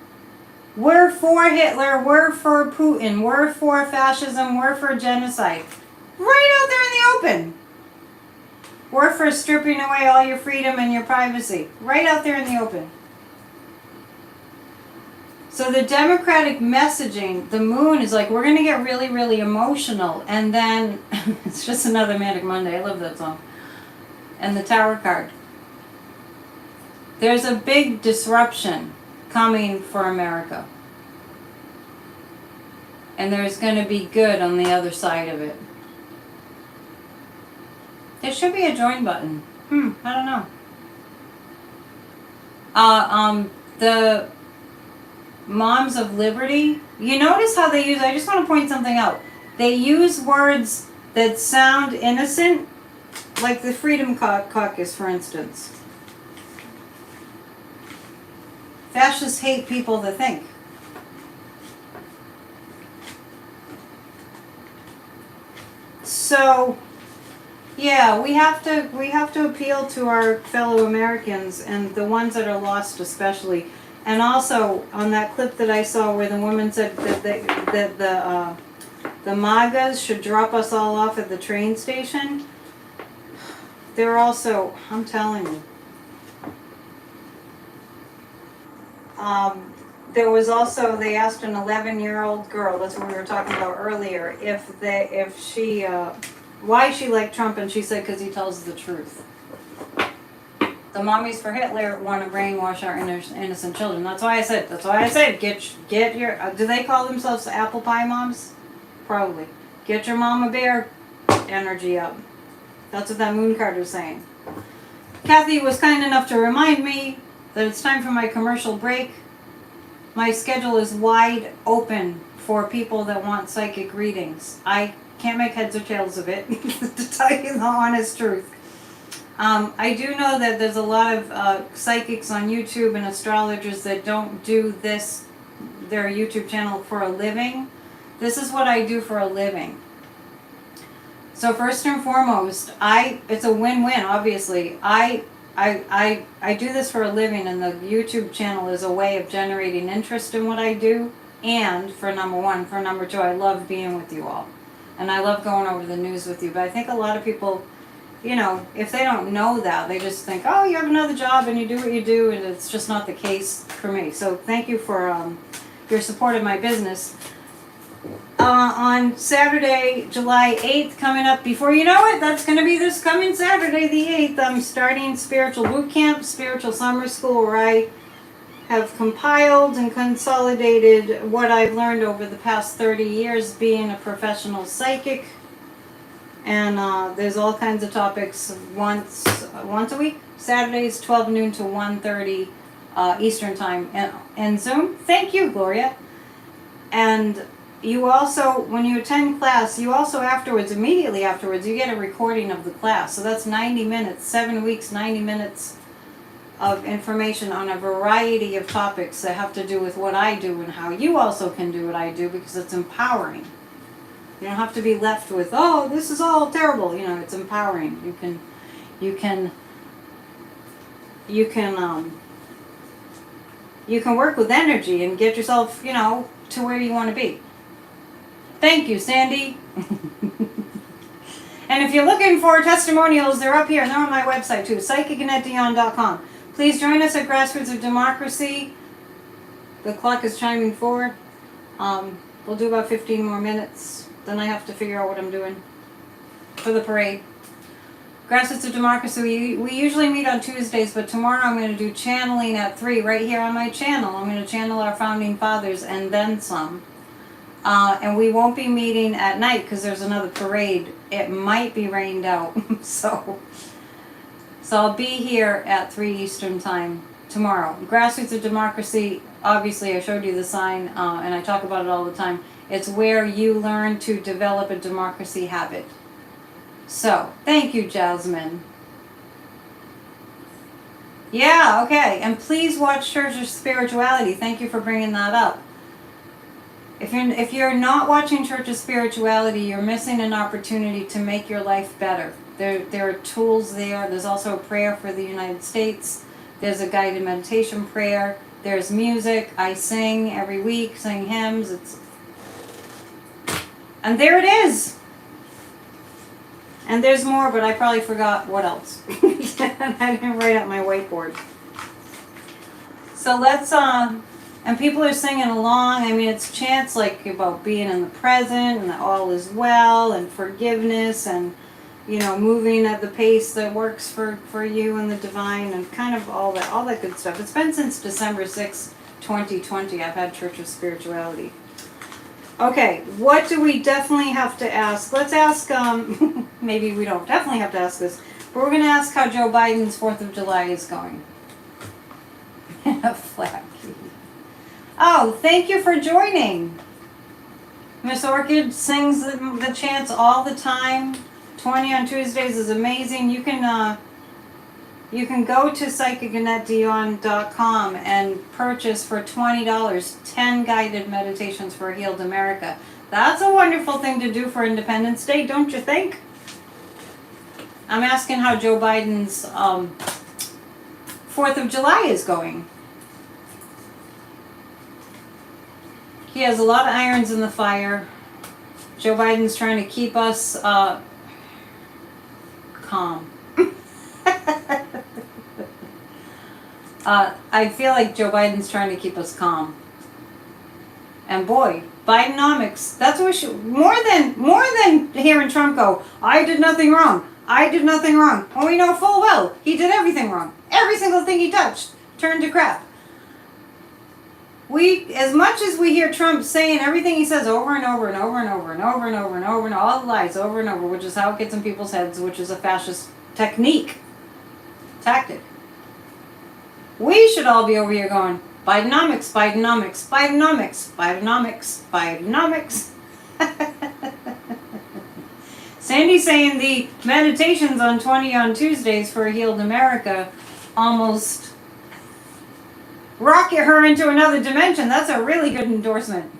We're for Hitler, we're for Putin, we're for fascism, we're for genocide. Right out there in the open. We're for stripping away all your freedom and your privacy. Right out there in the open. So the democratic messaging, the moon is like, we're going to get really, really emotional. And then, it's just another Manic Monday. I love that song. And the Tower card. There's a big disruption coming for America. And there's going to be good on the other side of it. There should be a join button. I don't know. The moms of liberty, you notice how they use, I just want to point something out. They use words that sound innocent, like the Freedom Caucus, for instance. Fascists hate people that think. So, yeah, we have to appeal to our fellow Americans and the ones that are lost especially. And also on that clip that I saw where the woman said that the MAGAs should drop us all off at the train station. They're also, I'm telling you. There was also, they asked an 11-year-old girl, that's what we were talking about earlier, why she liked Trump, and she said because he tells the truth. The mommies for Hitler want to brainwash our innocent children. That's why I said, get your, do they call themselves apple pie moms? Probably. Get your mama bear energy up. That's what that moon card was saying. Kathy was kind enough to remind me that it's time for my commercial break. My schedule is wide open for people that want psychic readings. I can't make heads or tails of it, to tell you the honest truth. I do know that there's a lot of psychics on YouTube and astrologers that don't do this, their YouTube channel, for a living. This is what I do for a living. So first and foremost, it's a win-win, obviously. I do this for a living, and the YouTube channel is a way of generating interest in what I do. And for number one, for number two, I love being with you all. And I love going over the news with you. But I think a lot of people, if they don't know that, they just think, oh, you have another job and you do what you do, and it's just not the case for me. So thank you for your support of my business. On Saturday, July 8th, coming up, before you know it, that's going to be this coming Saturday, the 8th, I'm starting Spiritual Boot Camp, Spiritual Summer School, where I have compiled and consolidated what I've learned over the past 30 years being a professional psychic. And there's all kinds of topics once a week. Saturdays, 12 noon to 1:30. Eastern time in Zoom. Thank you, Gloria. And you also, when you attend class, you also afterwards, immediately afterwards, you get a recording of the class. So that's 90 minutes, 7 weeks, 90 minutes of information on a variety of topics that have to do with what I do and how you also can do what I do, because it's empowering. You don't have to be left with, oh, this is all terrible. You know, it's empowering. You can work with energy and get yourself, you know, to where you want to be. Thank you, Sandy. And if you're looking for testimonials, they're up here and they're on my website too, psychicannetteDion.com. Please join us at Grassroots of Democracy. The clock is chiming 4. We'll do about 15 more minutes. Then I have to figure out what I'm doing for the parade. Grassroots of Democracy, we usually meet on Tuesdays, but tomorrow I'm going to do channeling at 3 right here on my channel. I'm going to channel our founding fathers and then some. And we won't be meeting at night because there's another parade. It might be rained out. So I'll be here at 3 Eastern time tomorrow. Grassroots of Democracy, obviously I showed you the sign, and I talk about it all the time. It's where you learn to develop a democracy habit. So, thank you, Jasmine. Yeah, okay. And please watch Church of Spirituality. Thank you for bringing that up. If you're not watching Church of Spirituality, you're missing an opportunity to make your life better. There are tools there. There's also a prayer for the United States. There's a guided meditation prayer. There's music. I sing every week, sing hymns. And there it is. And there's more, but I probably forgot what else. I didn't write up my whiteboard. So let's, and people are singing along. I mean, it's chants like about being in the present and that all is well and forgiveness and, you know, moving at the pace that works for you and the divine and kind of all that good stuff. It's been since December 6, 2020. I've had Church of Spirituality. Okay, what do we definitely have to ask? Let's ask, maybe we don't definitely have to ask this, but we're going to ask how Joe Biden's 4th of July is going. A flat key. Oh, thank you for joining. Miss Orchid sings the chants all the time. 20 on Tuesdays is amazing. You can go to psychicannetteDion.com and purchase for $20 10 guided meditations for a healed America. That's a wonderful thing to do for Independence Day, don't you think? I'm asking how Joe Biden's 4th of July is going. He has a lot of irons in the fire. Joe Biden's trying to keep us calm. I feel like Joe Biden's trying to keep us calm. And boy, Bidenomics, that's what we should, more than hearing Trump go, I did nothing wrong. I did nothing wrong. Well, we know full well he did everything wrong. Every single thing he touched turned to crap. As much as we hear Trump saying everything he says over and over and over and over and over and over and over and all the lies over and over, which is how it gets in people's heads, which is a fascist tactic. We should all be over here going, Bidenomics, Bidenomics, Bidenomics, Bidenomics, Bidenomics. Sandy's saying the meditations on 20 on Tuesdays for a healed America almost rocket her into another dimension. That's a really good endorsement.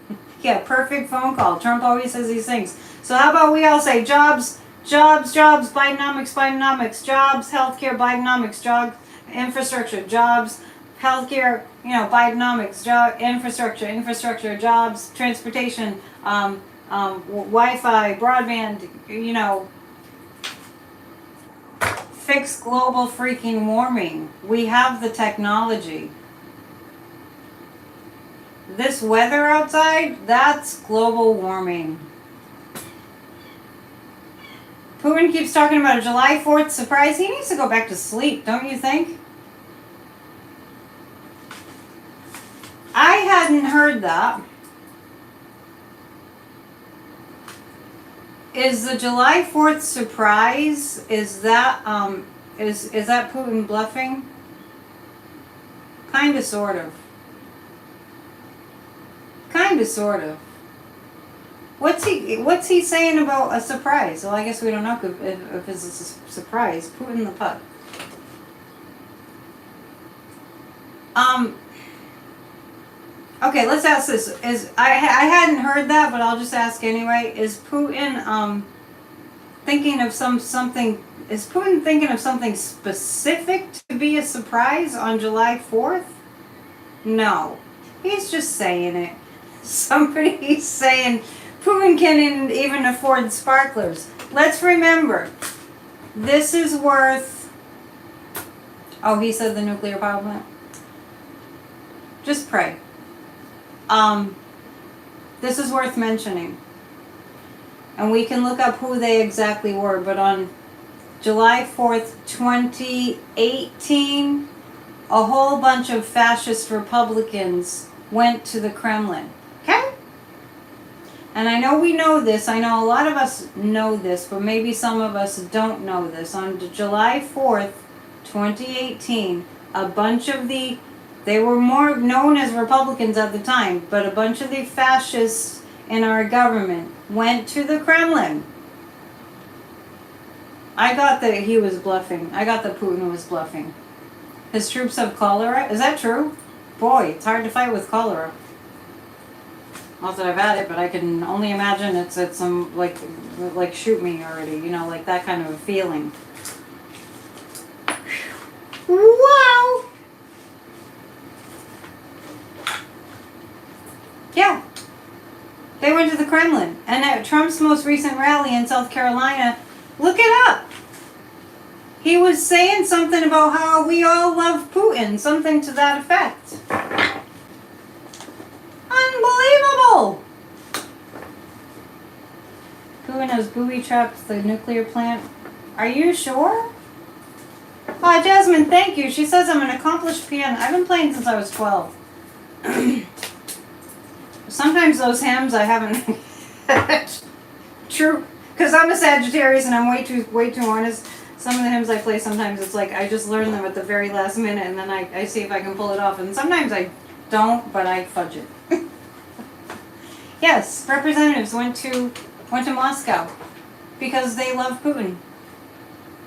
Yeah, perfect phone call. Trump always says these things. So how about we all say jobs, jobs, jobs, Bidenomics, Bidenomics, jobs, healthcare, Bidenomics, jobs, infrastructure, jobs, healthcare, Bidenomics, job, infrastructure, jobs, transportation, Wi-Fi, broadband, fix global freaking warming. We have the technology. This weather outside, that's global warming. Putin keeps talking about a July 4th surprise. He needs to go back to sleep, don't you think? I hadn't heard that. Is the July 4th surprise, is that Putin bluffing? Kind of, sort of. Kind of, sort of. What's he saying about a surprise? Well, I guess we don't know if it's a surprise. Putin the pup. Okay, let's ask this. I hadn't heard that, but I'll just ask anyway. Is Putin thinking of something? Is Putin thinking of something specific to be a surprise on July 4th? No, he's just saying it. Somebody's saying Putin can't even afford sparklers. Let's remember, this is worth. Oh, he said the nuclear power plant. Just pray. This is worth mentioning. And we can look up who they exactly were, but on July 4th, 2018, a whole bunch of fascist Republicans went to the Kremlin. Okay? And I know we know this. I know a lot of us know this, but maybe some of us don't know this. On July 4th, 2018, a bunch of they were more known as Republicans at the time, but a bunch of the fascists in our government went to the Kremlin. I got that he was bluffing. I got that Putin was bluffing. His troops have cholera? Is that true? Boy, it's hard to fight with cholera. Not that I've had it, but I can only imagine it's some, like shoot me already, like that kind of a feeling. Wow! Yeah. They went to the Kremlin. And at Trump's most recent rally in South Carolina, look it up. He was saying something about how we all love Putin. Something to that effect. Unbelievable! Putin has booby-trapped the nuclear plant. Are you sure? Oh, Jasmine, thank you. She says I'm an accomplished pianist. I've been playing since I was 12. Sometimes those hymns I haven't. True, because I'm a Sagittarius and I'm way too honest. Some of the hymns I play, sometimes it's like I just learn them at the very last minute, and then I see if I can pull it off. And sometimes I don't, but I fudge it. Yes, representatives went to Moscow because they love Putin.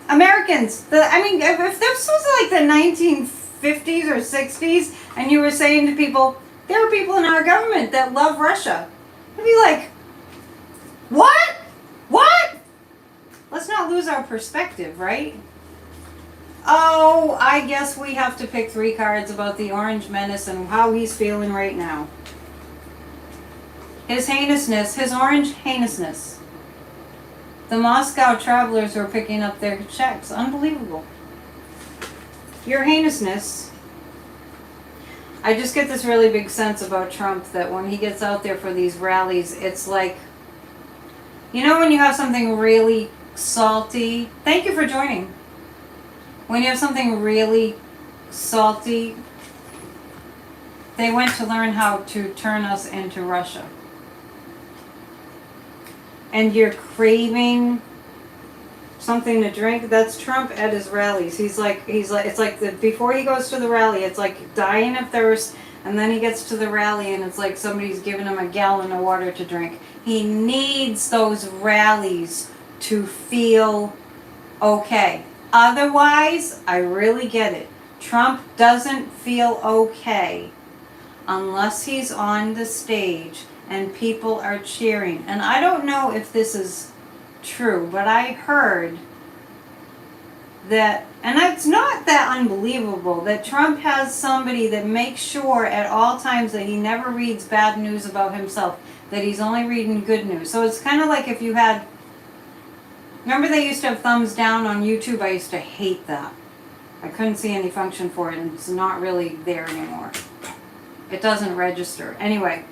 Americans, if this was like the 1950s or 60s, and you were saying to people, there are people in our government that love Russia, I'd be like, what? What? Let's not lose our perspective, right? Oh, I guess we have to pick 3 cards about the Orange Menace and how he's feeling right now. His heinousness, his orange heinousness. The Moscow travelers who are picking up their checks. Unbelievable. Your heinousness. I just get this really big sense about Trump that when he gets out there for these rallies, it's like, when you have something really salty. Thank you for joining. When you have something really salty, they went to learn how to turn us into Russia. And you're craving something to drink. That's Trump at his rallies. It's like before he goes to the rally, it's like dying of thirst, and then he gets to the rally and it's like somebody's giving him a gallon of water to drink. He needs those rallies to feel okay. Otherwise, I really get it. Trump doesn't feel okay unless he's on the stage and people are cheering. And I don't know if this is true, but I heard that, and it's not that unbelievable, that Trump has somebody that makes sure at all times that he never reads bad news about himself, that he's only reading good news. So it's kind of like if you had, remember they used to have thumbs down on YouTube? I used to hate that. I couldn't see any function for it, and it's not really there anymore. It doesn't register. Anyway,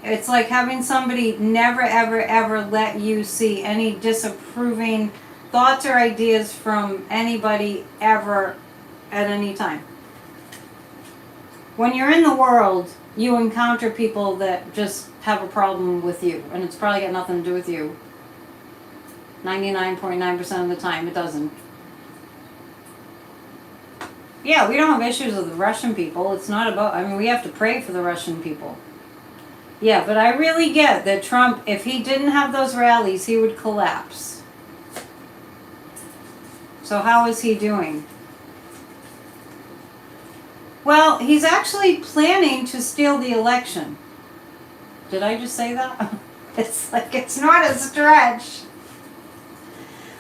it's like having somebody never, ever, ever let you see any disapproving thoughts or ideas from anybody ever at any time. When you're in the world, you encounter people that just have a problem with you, and it's probably got nothing to do with you. 99.9% of the time, it doesn't. Yeah, we don't have issues with the Russian people. It's not about, I mean, we have to pray for the Russian people. Yeah, but I really get that Trump, if he didn't have those rallies, he would collapse. So how is he doing? Well, he's actually planning to steal the election. Did I just say that? It's like, it's not a stretch.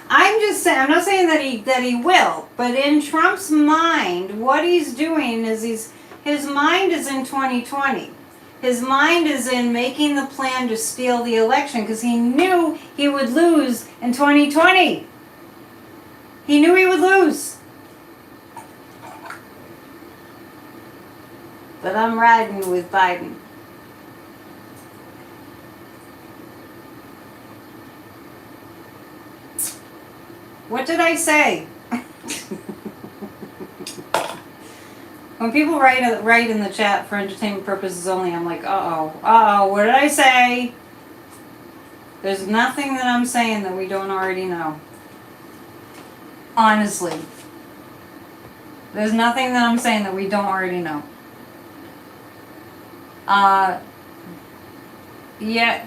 I'm just saying, I'm not saying that he will, but in Trump's mind, what he's doing is his mind is in 2020. His mind is in making the plan to steal the election because he knew he would lose in 2020. He knew he would lose. But I'm riding with Biden. What did I say? When people write in the chat for entertainment purposes only, I'm like, uh-oh, what did I say? There's nothing that I'm saying that we don't already know. Honestly. There's nothing that I'm saying that we don't already know. Yeah.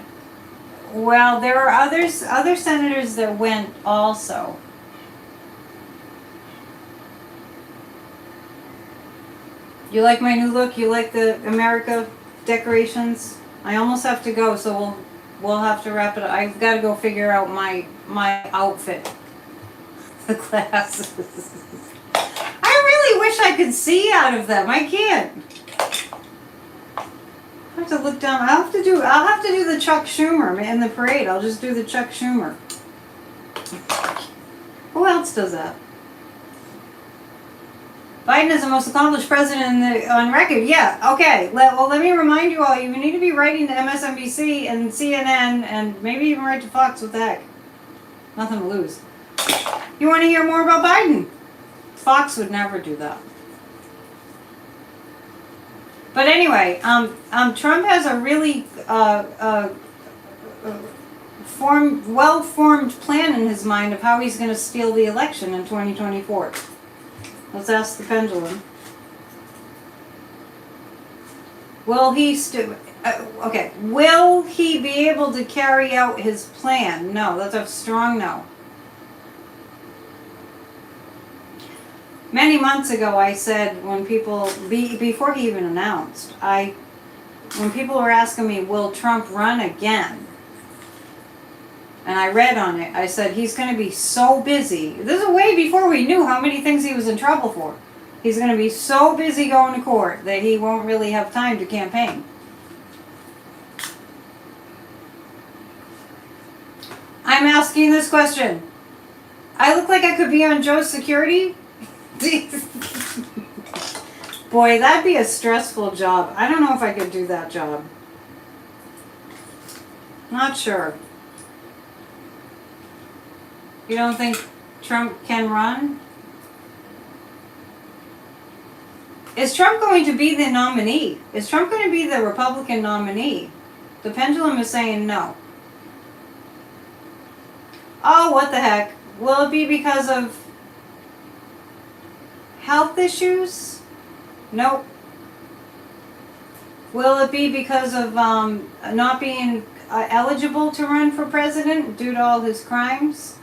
Well, there are other senators that went also. You like my new look? You like the America decorations? I almost have to go, so we'll have to wrap it up. I've got to go figure out my outfit. The glasses. I really wish I could see out of them. I can't. I have to look down. I'll have to do the Chuck Schumer in the parade. I'll just do the Chuck Schumer. Who else does that? Biden is the most accomplished president on record. Yeah, okay. Let me remind you all, you need to be writing to MSNBC and CNN and maybe even write to Fox. What the heck? Nothing to lose. You want to hear more about Biden? Fox would never do that. But anyway, Trump has a really well-formed plan in his mind of how he's going to steal the election in 2024. Let's ask the pendulum. Will he Will he be able to carry out his plan? No, that's a strong no. Many months ago, I said when people before he even announced, when people were asking me, will Trump run again? And I read on it, I said, he's going to be so busy. This is way before we knew how many things he was in trouble for. He's going to be so busy going to court that he won't really have time to campaign. I'm asking this question. I look like I could be on Joe's security? Boy, that'd be a stressful job. I don't know if I could do that job. Not sure. You don't think Trump can run? Is Trump going to be the nominee? Is Trump going to be the Republican nominee? The pendulum is saying no. Oh, what the heck? Will it be because of health issues? Nope. Will it be because of not being eligible to run for president due to all his crimes?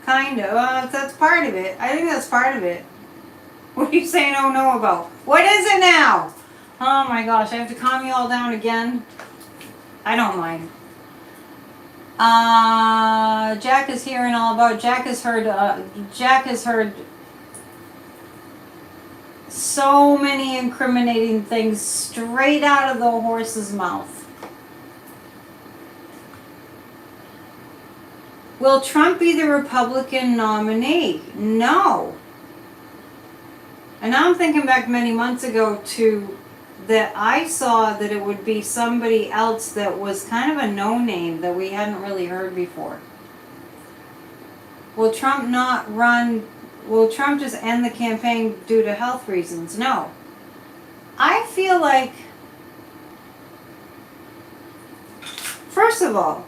Kind of. That's part of it. I think that's part of it. What are you saying oh no about? What is it now? Oh my gosh, I have to calm you all down again. I don't mind. Jack is hearing all about. Jack has heard so many incriminating things straight out of the horse's mouth. Will Trump be the Republican nominee? No. And now I'm thinking back many months ago to that I saw that it would be somebody else that was kind of a no-name that we hadn't really heard before. Will Trump not run? Will Trump just end the campaign due to health reasons? No. I feel like, first of all,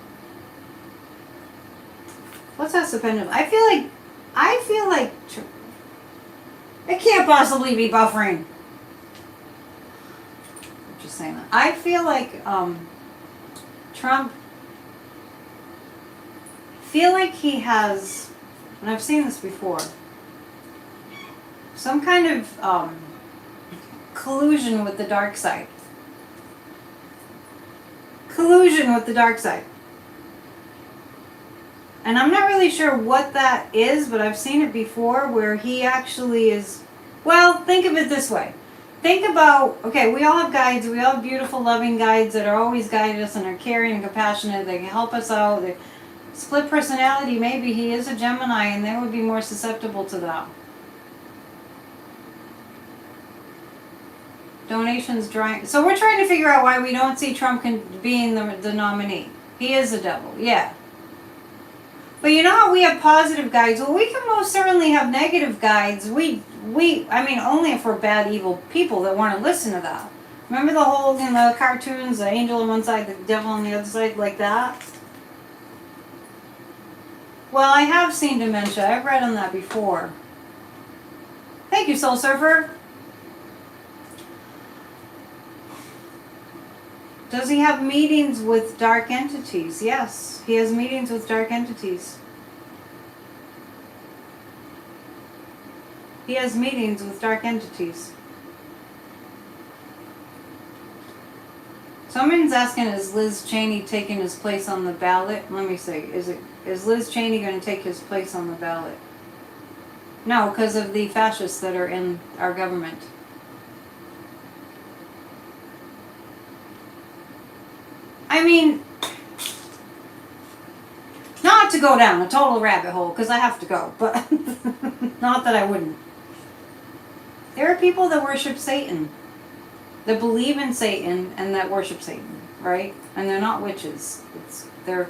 let's ask the pendulum. I feel like It can't possibly be buffering. Just saying that. I feel like Trump, he has, and I've seen this before, some kind of collusion with the dark side. Collusion with the dark side. And I'm not really sure what that is, but I've seen it before where he actually is, well, think of it this way. Think about, okay, we all have guides. We all have beautiful, loving guides that are always guiding us and are caring and compassionate. They can help us out. They, split personality, maybe he is a Gemini and they would be more susceptible to that. Donations drying. So we're trying to figure out why we don't see Trump being the nominee. He is a devil, yeah. But you know how we have positive guides? Well, we can most certainly have negative guides. I mean, only if we're bad, evil people that want to listen to that. Remember the whole, in the cartoons, the angel on one side, the devil on the other side, like that? Well, I have seen dementia. I've read on that before. Thank you, Soul Surfer. Does he have meetings with dark entities? Yes, he has meetings with dark entities. He has meetings with dark entities. Someone's asking, is Liz Cheney taking his place on the ballot? Let me see. Is Liz Cheney going to take his place on the ballot? No, because of the fascists that are in our government. I mean, not to go down a total rabbit hole, because I have to go, but not that I wouldn't. There are people that worship Satan, that believe in Satan and that worship Satan, right? And they're not witches. They're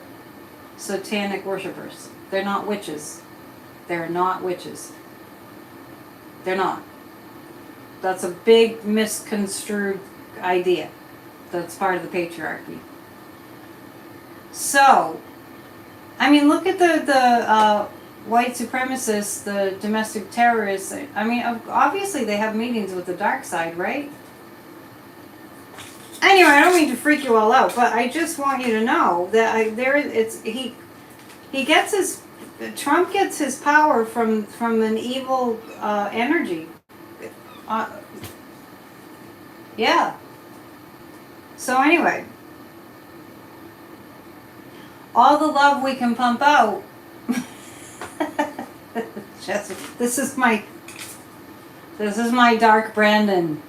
satanic worshipers. They're not witches. They're not witches. They're not. That's a big misconstrued idea. That's part of the patriarchy. So, I mean, look at the white supremacists, the domestic terrorists. I mean, obviously they have meetings with the dark side, right? Anyway, I don't mean to freak you all out, but I just want you to know that Trump gets his power from an evil energy. Yeah. So anyway, all the love we can pump out. Jesse, this is my dark Brandon.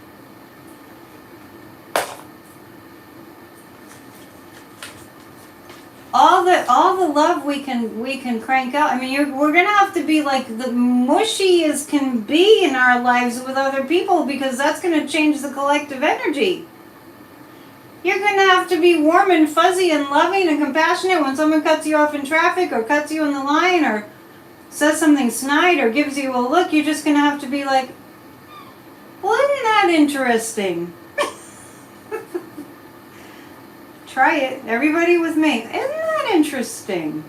All the love we can crank out. I mean, we're gonna have to be like the mushy as can be in our lives with other people, because that's gonna change the collective energy. You're going to have to be warm and fuzzy and loving and compassionate when someone cuts you off in traffic or cuts you in the line or says something snide or gives you a look. You're just going to have to be like, well, isn't that interesting? Try it. Everybody with me. Isn't that interesting?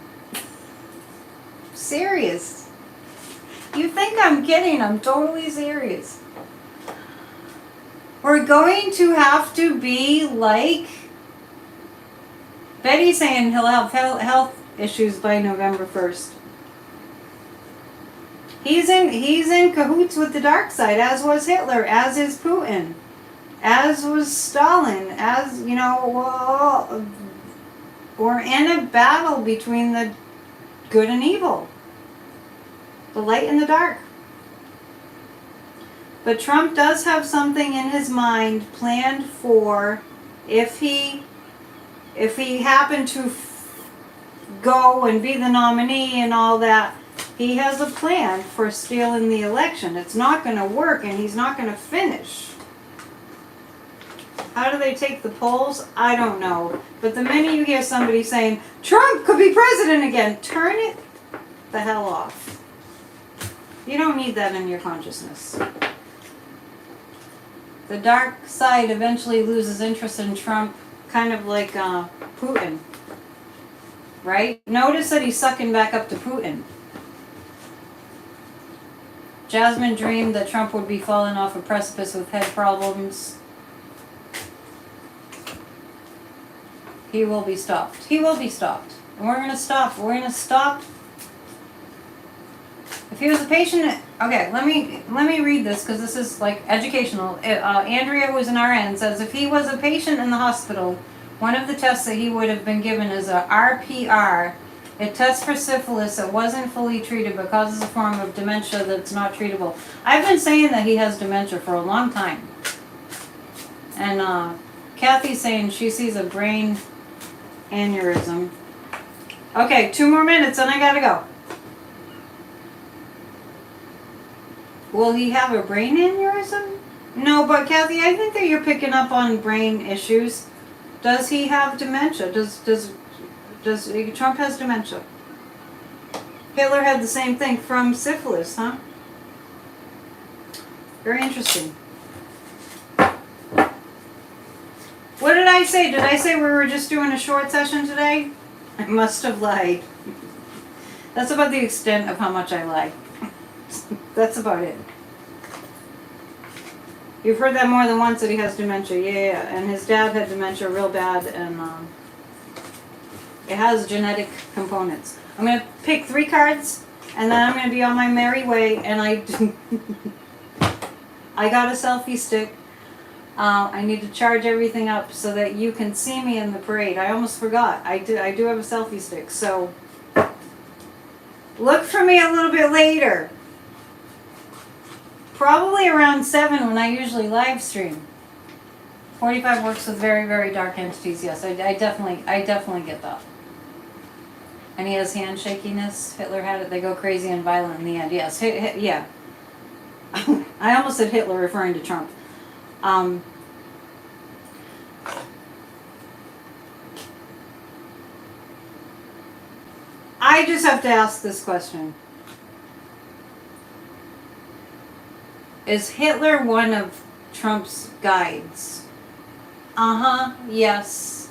Serious. You think I'm kidding. I'm totally serious. We're going to have to be like Betty's saying he'll have health issues by November 1st. He's in cahoots with the dark side, as was Hitler, as is Putin, as was Stalin, as, you know, we're in a battle between the good and evil, the light and the dark. But Trump does have something in his mind planned for if he happened to go and be the nominee and all that. He has a plan for stealing the election. It's not going to work, and he's not going to finish. How do they take the polls? I don't know. But the minute you hear somebody saying, Trump could be president again, turn it the hell off. You don't need that in your consciousness. The dark side eventually loses interest in Trump, kind of like Putin, right? Notice that he's sucking back up to Putin. Jasmine dreamed that Trump would be falling off a precipice with head problems. He will be stopped. He will be stopped. And we're going to stop. We're going to stop. If he was a patient, okay, let me read this because this is like educational. Andrea, who is an RN, says if he was a patient in the hospital, one of the tests that he would have been given is a RPR. It tests for syphilis that wasn't fully treated but causes a form of dementia that's not treatable. I've been saying that he has dementia for a long time. And Kathy's saying she sees a brain aneurysm. Okay, 2 more minutes and I gotta go. Will he have a brain aneurysm? No, but Kathy, I think that you're picking up on brain issues. Does he have dementia? Does Trump has dementia? Hitler had the same thing from syphilis, huh? Very interesting. What did I say? Did I say we were just doing a short session today? I must have lied. That's about the extent of how much I lie. That's about it. You've heard that more than once that he has dementia. Yeah. And his dad had dementia real bad, and it has genetic components. I'm going to pick 3 cards, and then I'm going to be on my merry way, and I got a selfie stick. I need to charge everything up so that you can see me in the parade. I almost forgot. I do have a selfie stick, so look for me a little bit later. Probably around 7 when I usually live stream. 45 works with very, very dark entities. Yes, I definitely get that. And he has hand shakiness. Hitler had it. They go crazy and violent in the end. Yes, yeah. I almost said Hitler referring to Trump. I just have to ask this question. Is Hitler one of Trump's guides? Yes.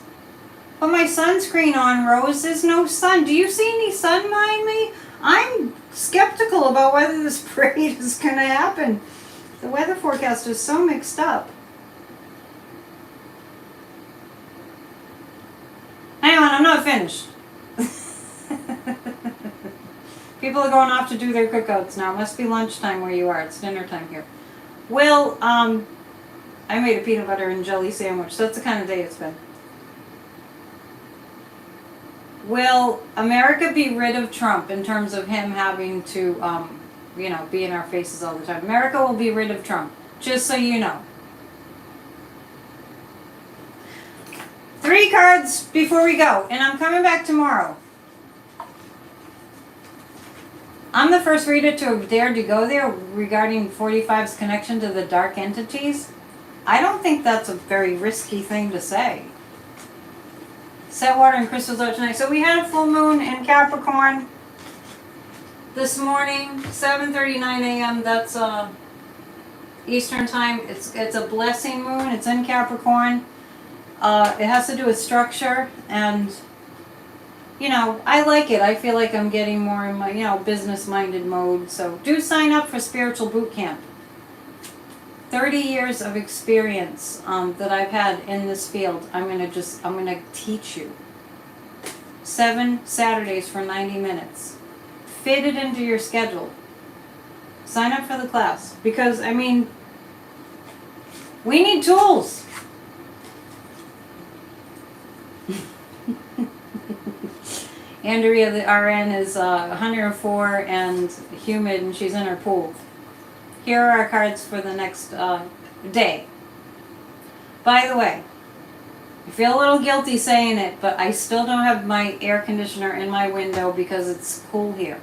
But my sunscreen on, Rose. There's no sun. Do you see any sun behind me? I'm skeptical about whether this parade is going to happen. The weather forecast is so mixed up. Hang on, I'm not finished. People are going off to do their cookouts now. It must be lunchtime where you are. It's dinner time here. Well, I made a peanut butter and jelly sandwich. That's the kind of day it's been. Will America be rid of Trump in terms of him having to, be in our faces all the time? America will be rid of Trump, just so you know. 3 cards before we go, and I'm coming back tomorrow. I'm the first reader to have dared to go there regarding 45's connection to the dark entities. I don't think that's a very risky thing to say. Set water and crystals out tonight. So we had a full moon in Capricorn this morning, 7:39 a.m. That's Eastern time. It's a blessing moon. It's in Capricorn. It has to do with structure, and I like it. I feel like I'm getting more in my business-minded mode. So do sign up for spiritual boot camp. 30 years of experience that I've had in this field. I'm gonna teach you. 7 Saturdays for 90 minutes. Fit it into your schedule. Sign up for the class because we need tools. Andrea, the RN, is 104 and humid, and she's in her pool. Here are our cards for the next day. By the way, I feel a little guilty saying it, but I still don't have my air conditioner in my window because it's cool here.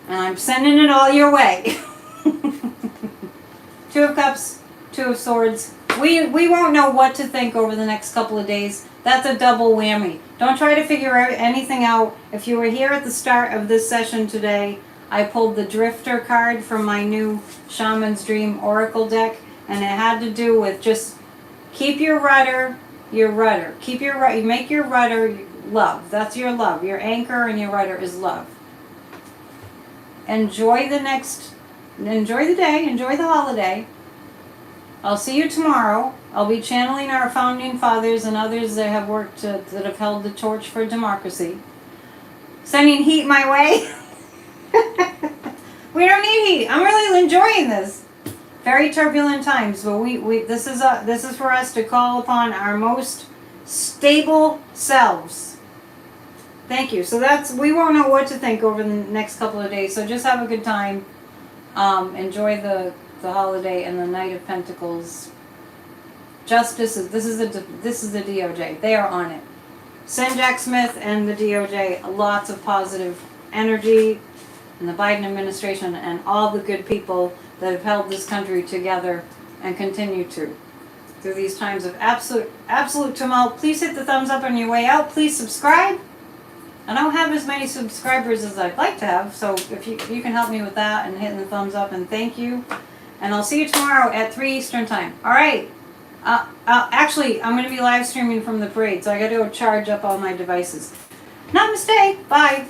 And I'm sending it all your way. 2 of Cups, 2 of Swords. We won't know what to think over the next couple of days. That's a double whammy. Don't try to figure anything out. If you were here at the start of this session today, I pulled the Drifter card from my new Shaman's Dream Oracle deck, and it had to do with just keep your rudder. Keep your rudder. Make your rudder love. That's your love. Your anchor and your rudder is love. enjoy the day, enjoy the holiday. I'll see you tomorrow. I'll be channeling our founding fathers and others that have worked, that have held the torch for democracy. Sending heat my way. We don't need heat. I'm really enjoying this. Very turbulent times, but this is for us to call upon our most stable selves. Thank you. So we won't know what to think over the next couple of days. So just have a good time. Enjoy the holiday and the Knight of Pentacles. Justice this is the DOJ. They are on it. Send Jack Smith and the DOJ lots of positive energy, and the Biden administration and all the good people that have held this country together and continue to through these times of absolute tumult. Please hit the thumbs up on your way out. Please subscribe. I don't have as many subscribers as I'd like to have, so if you can help me with that and hitting the thumbs up, and thank you. And I'll see you tomorrow at 3 Eastern time. All right. Actually, I'm going to be live streaming from the parade, so I got to go charge up all my devices. Namaste. Bye.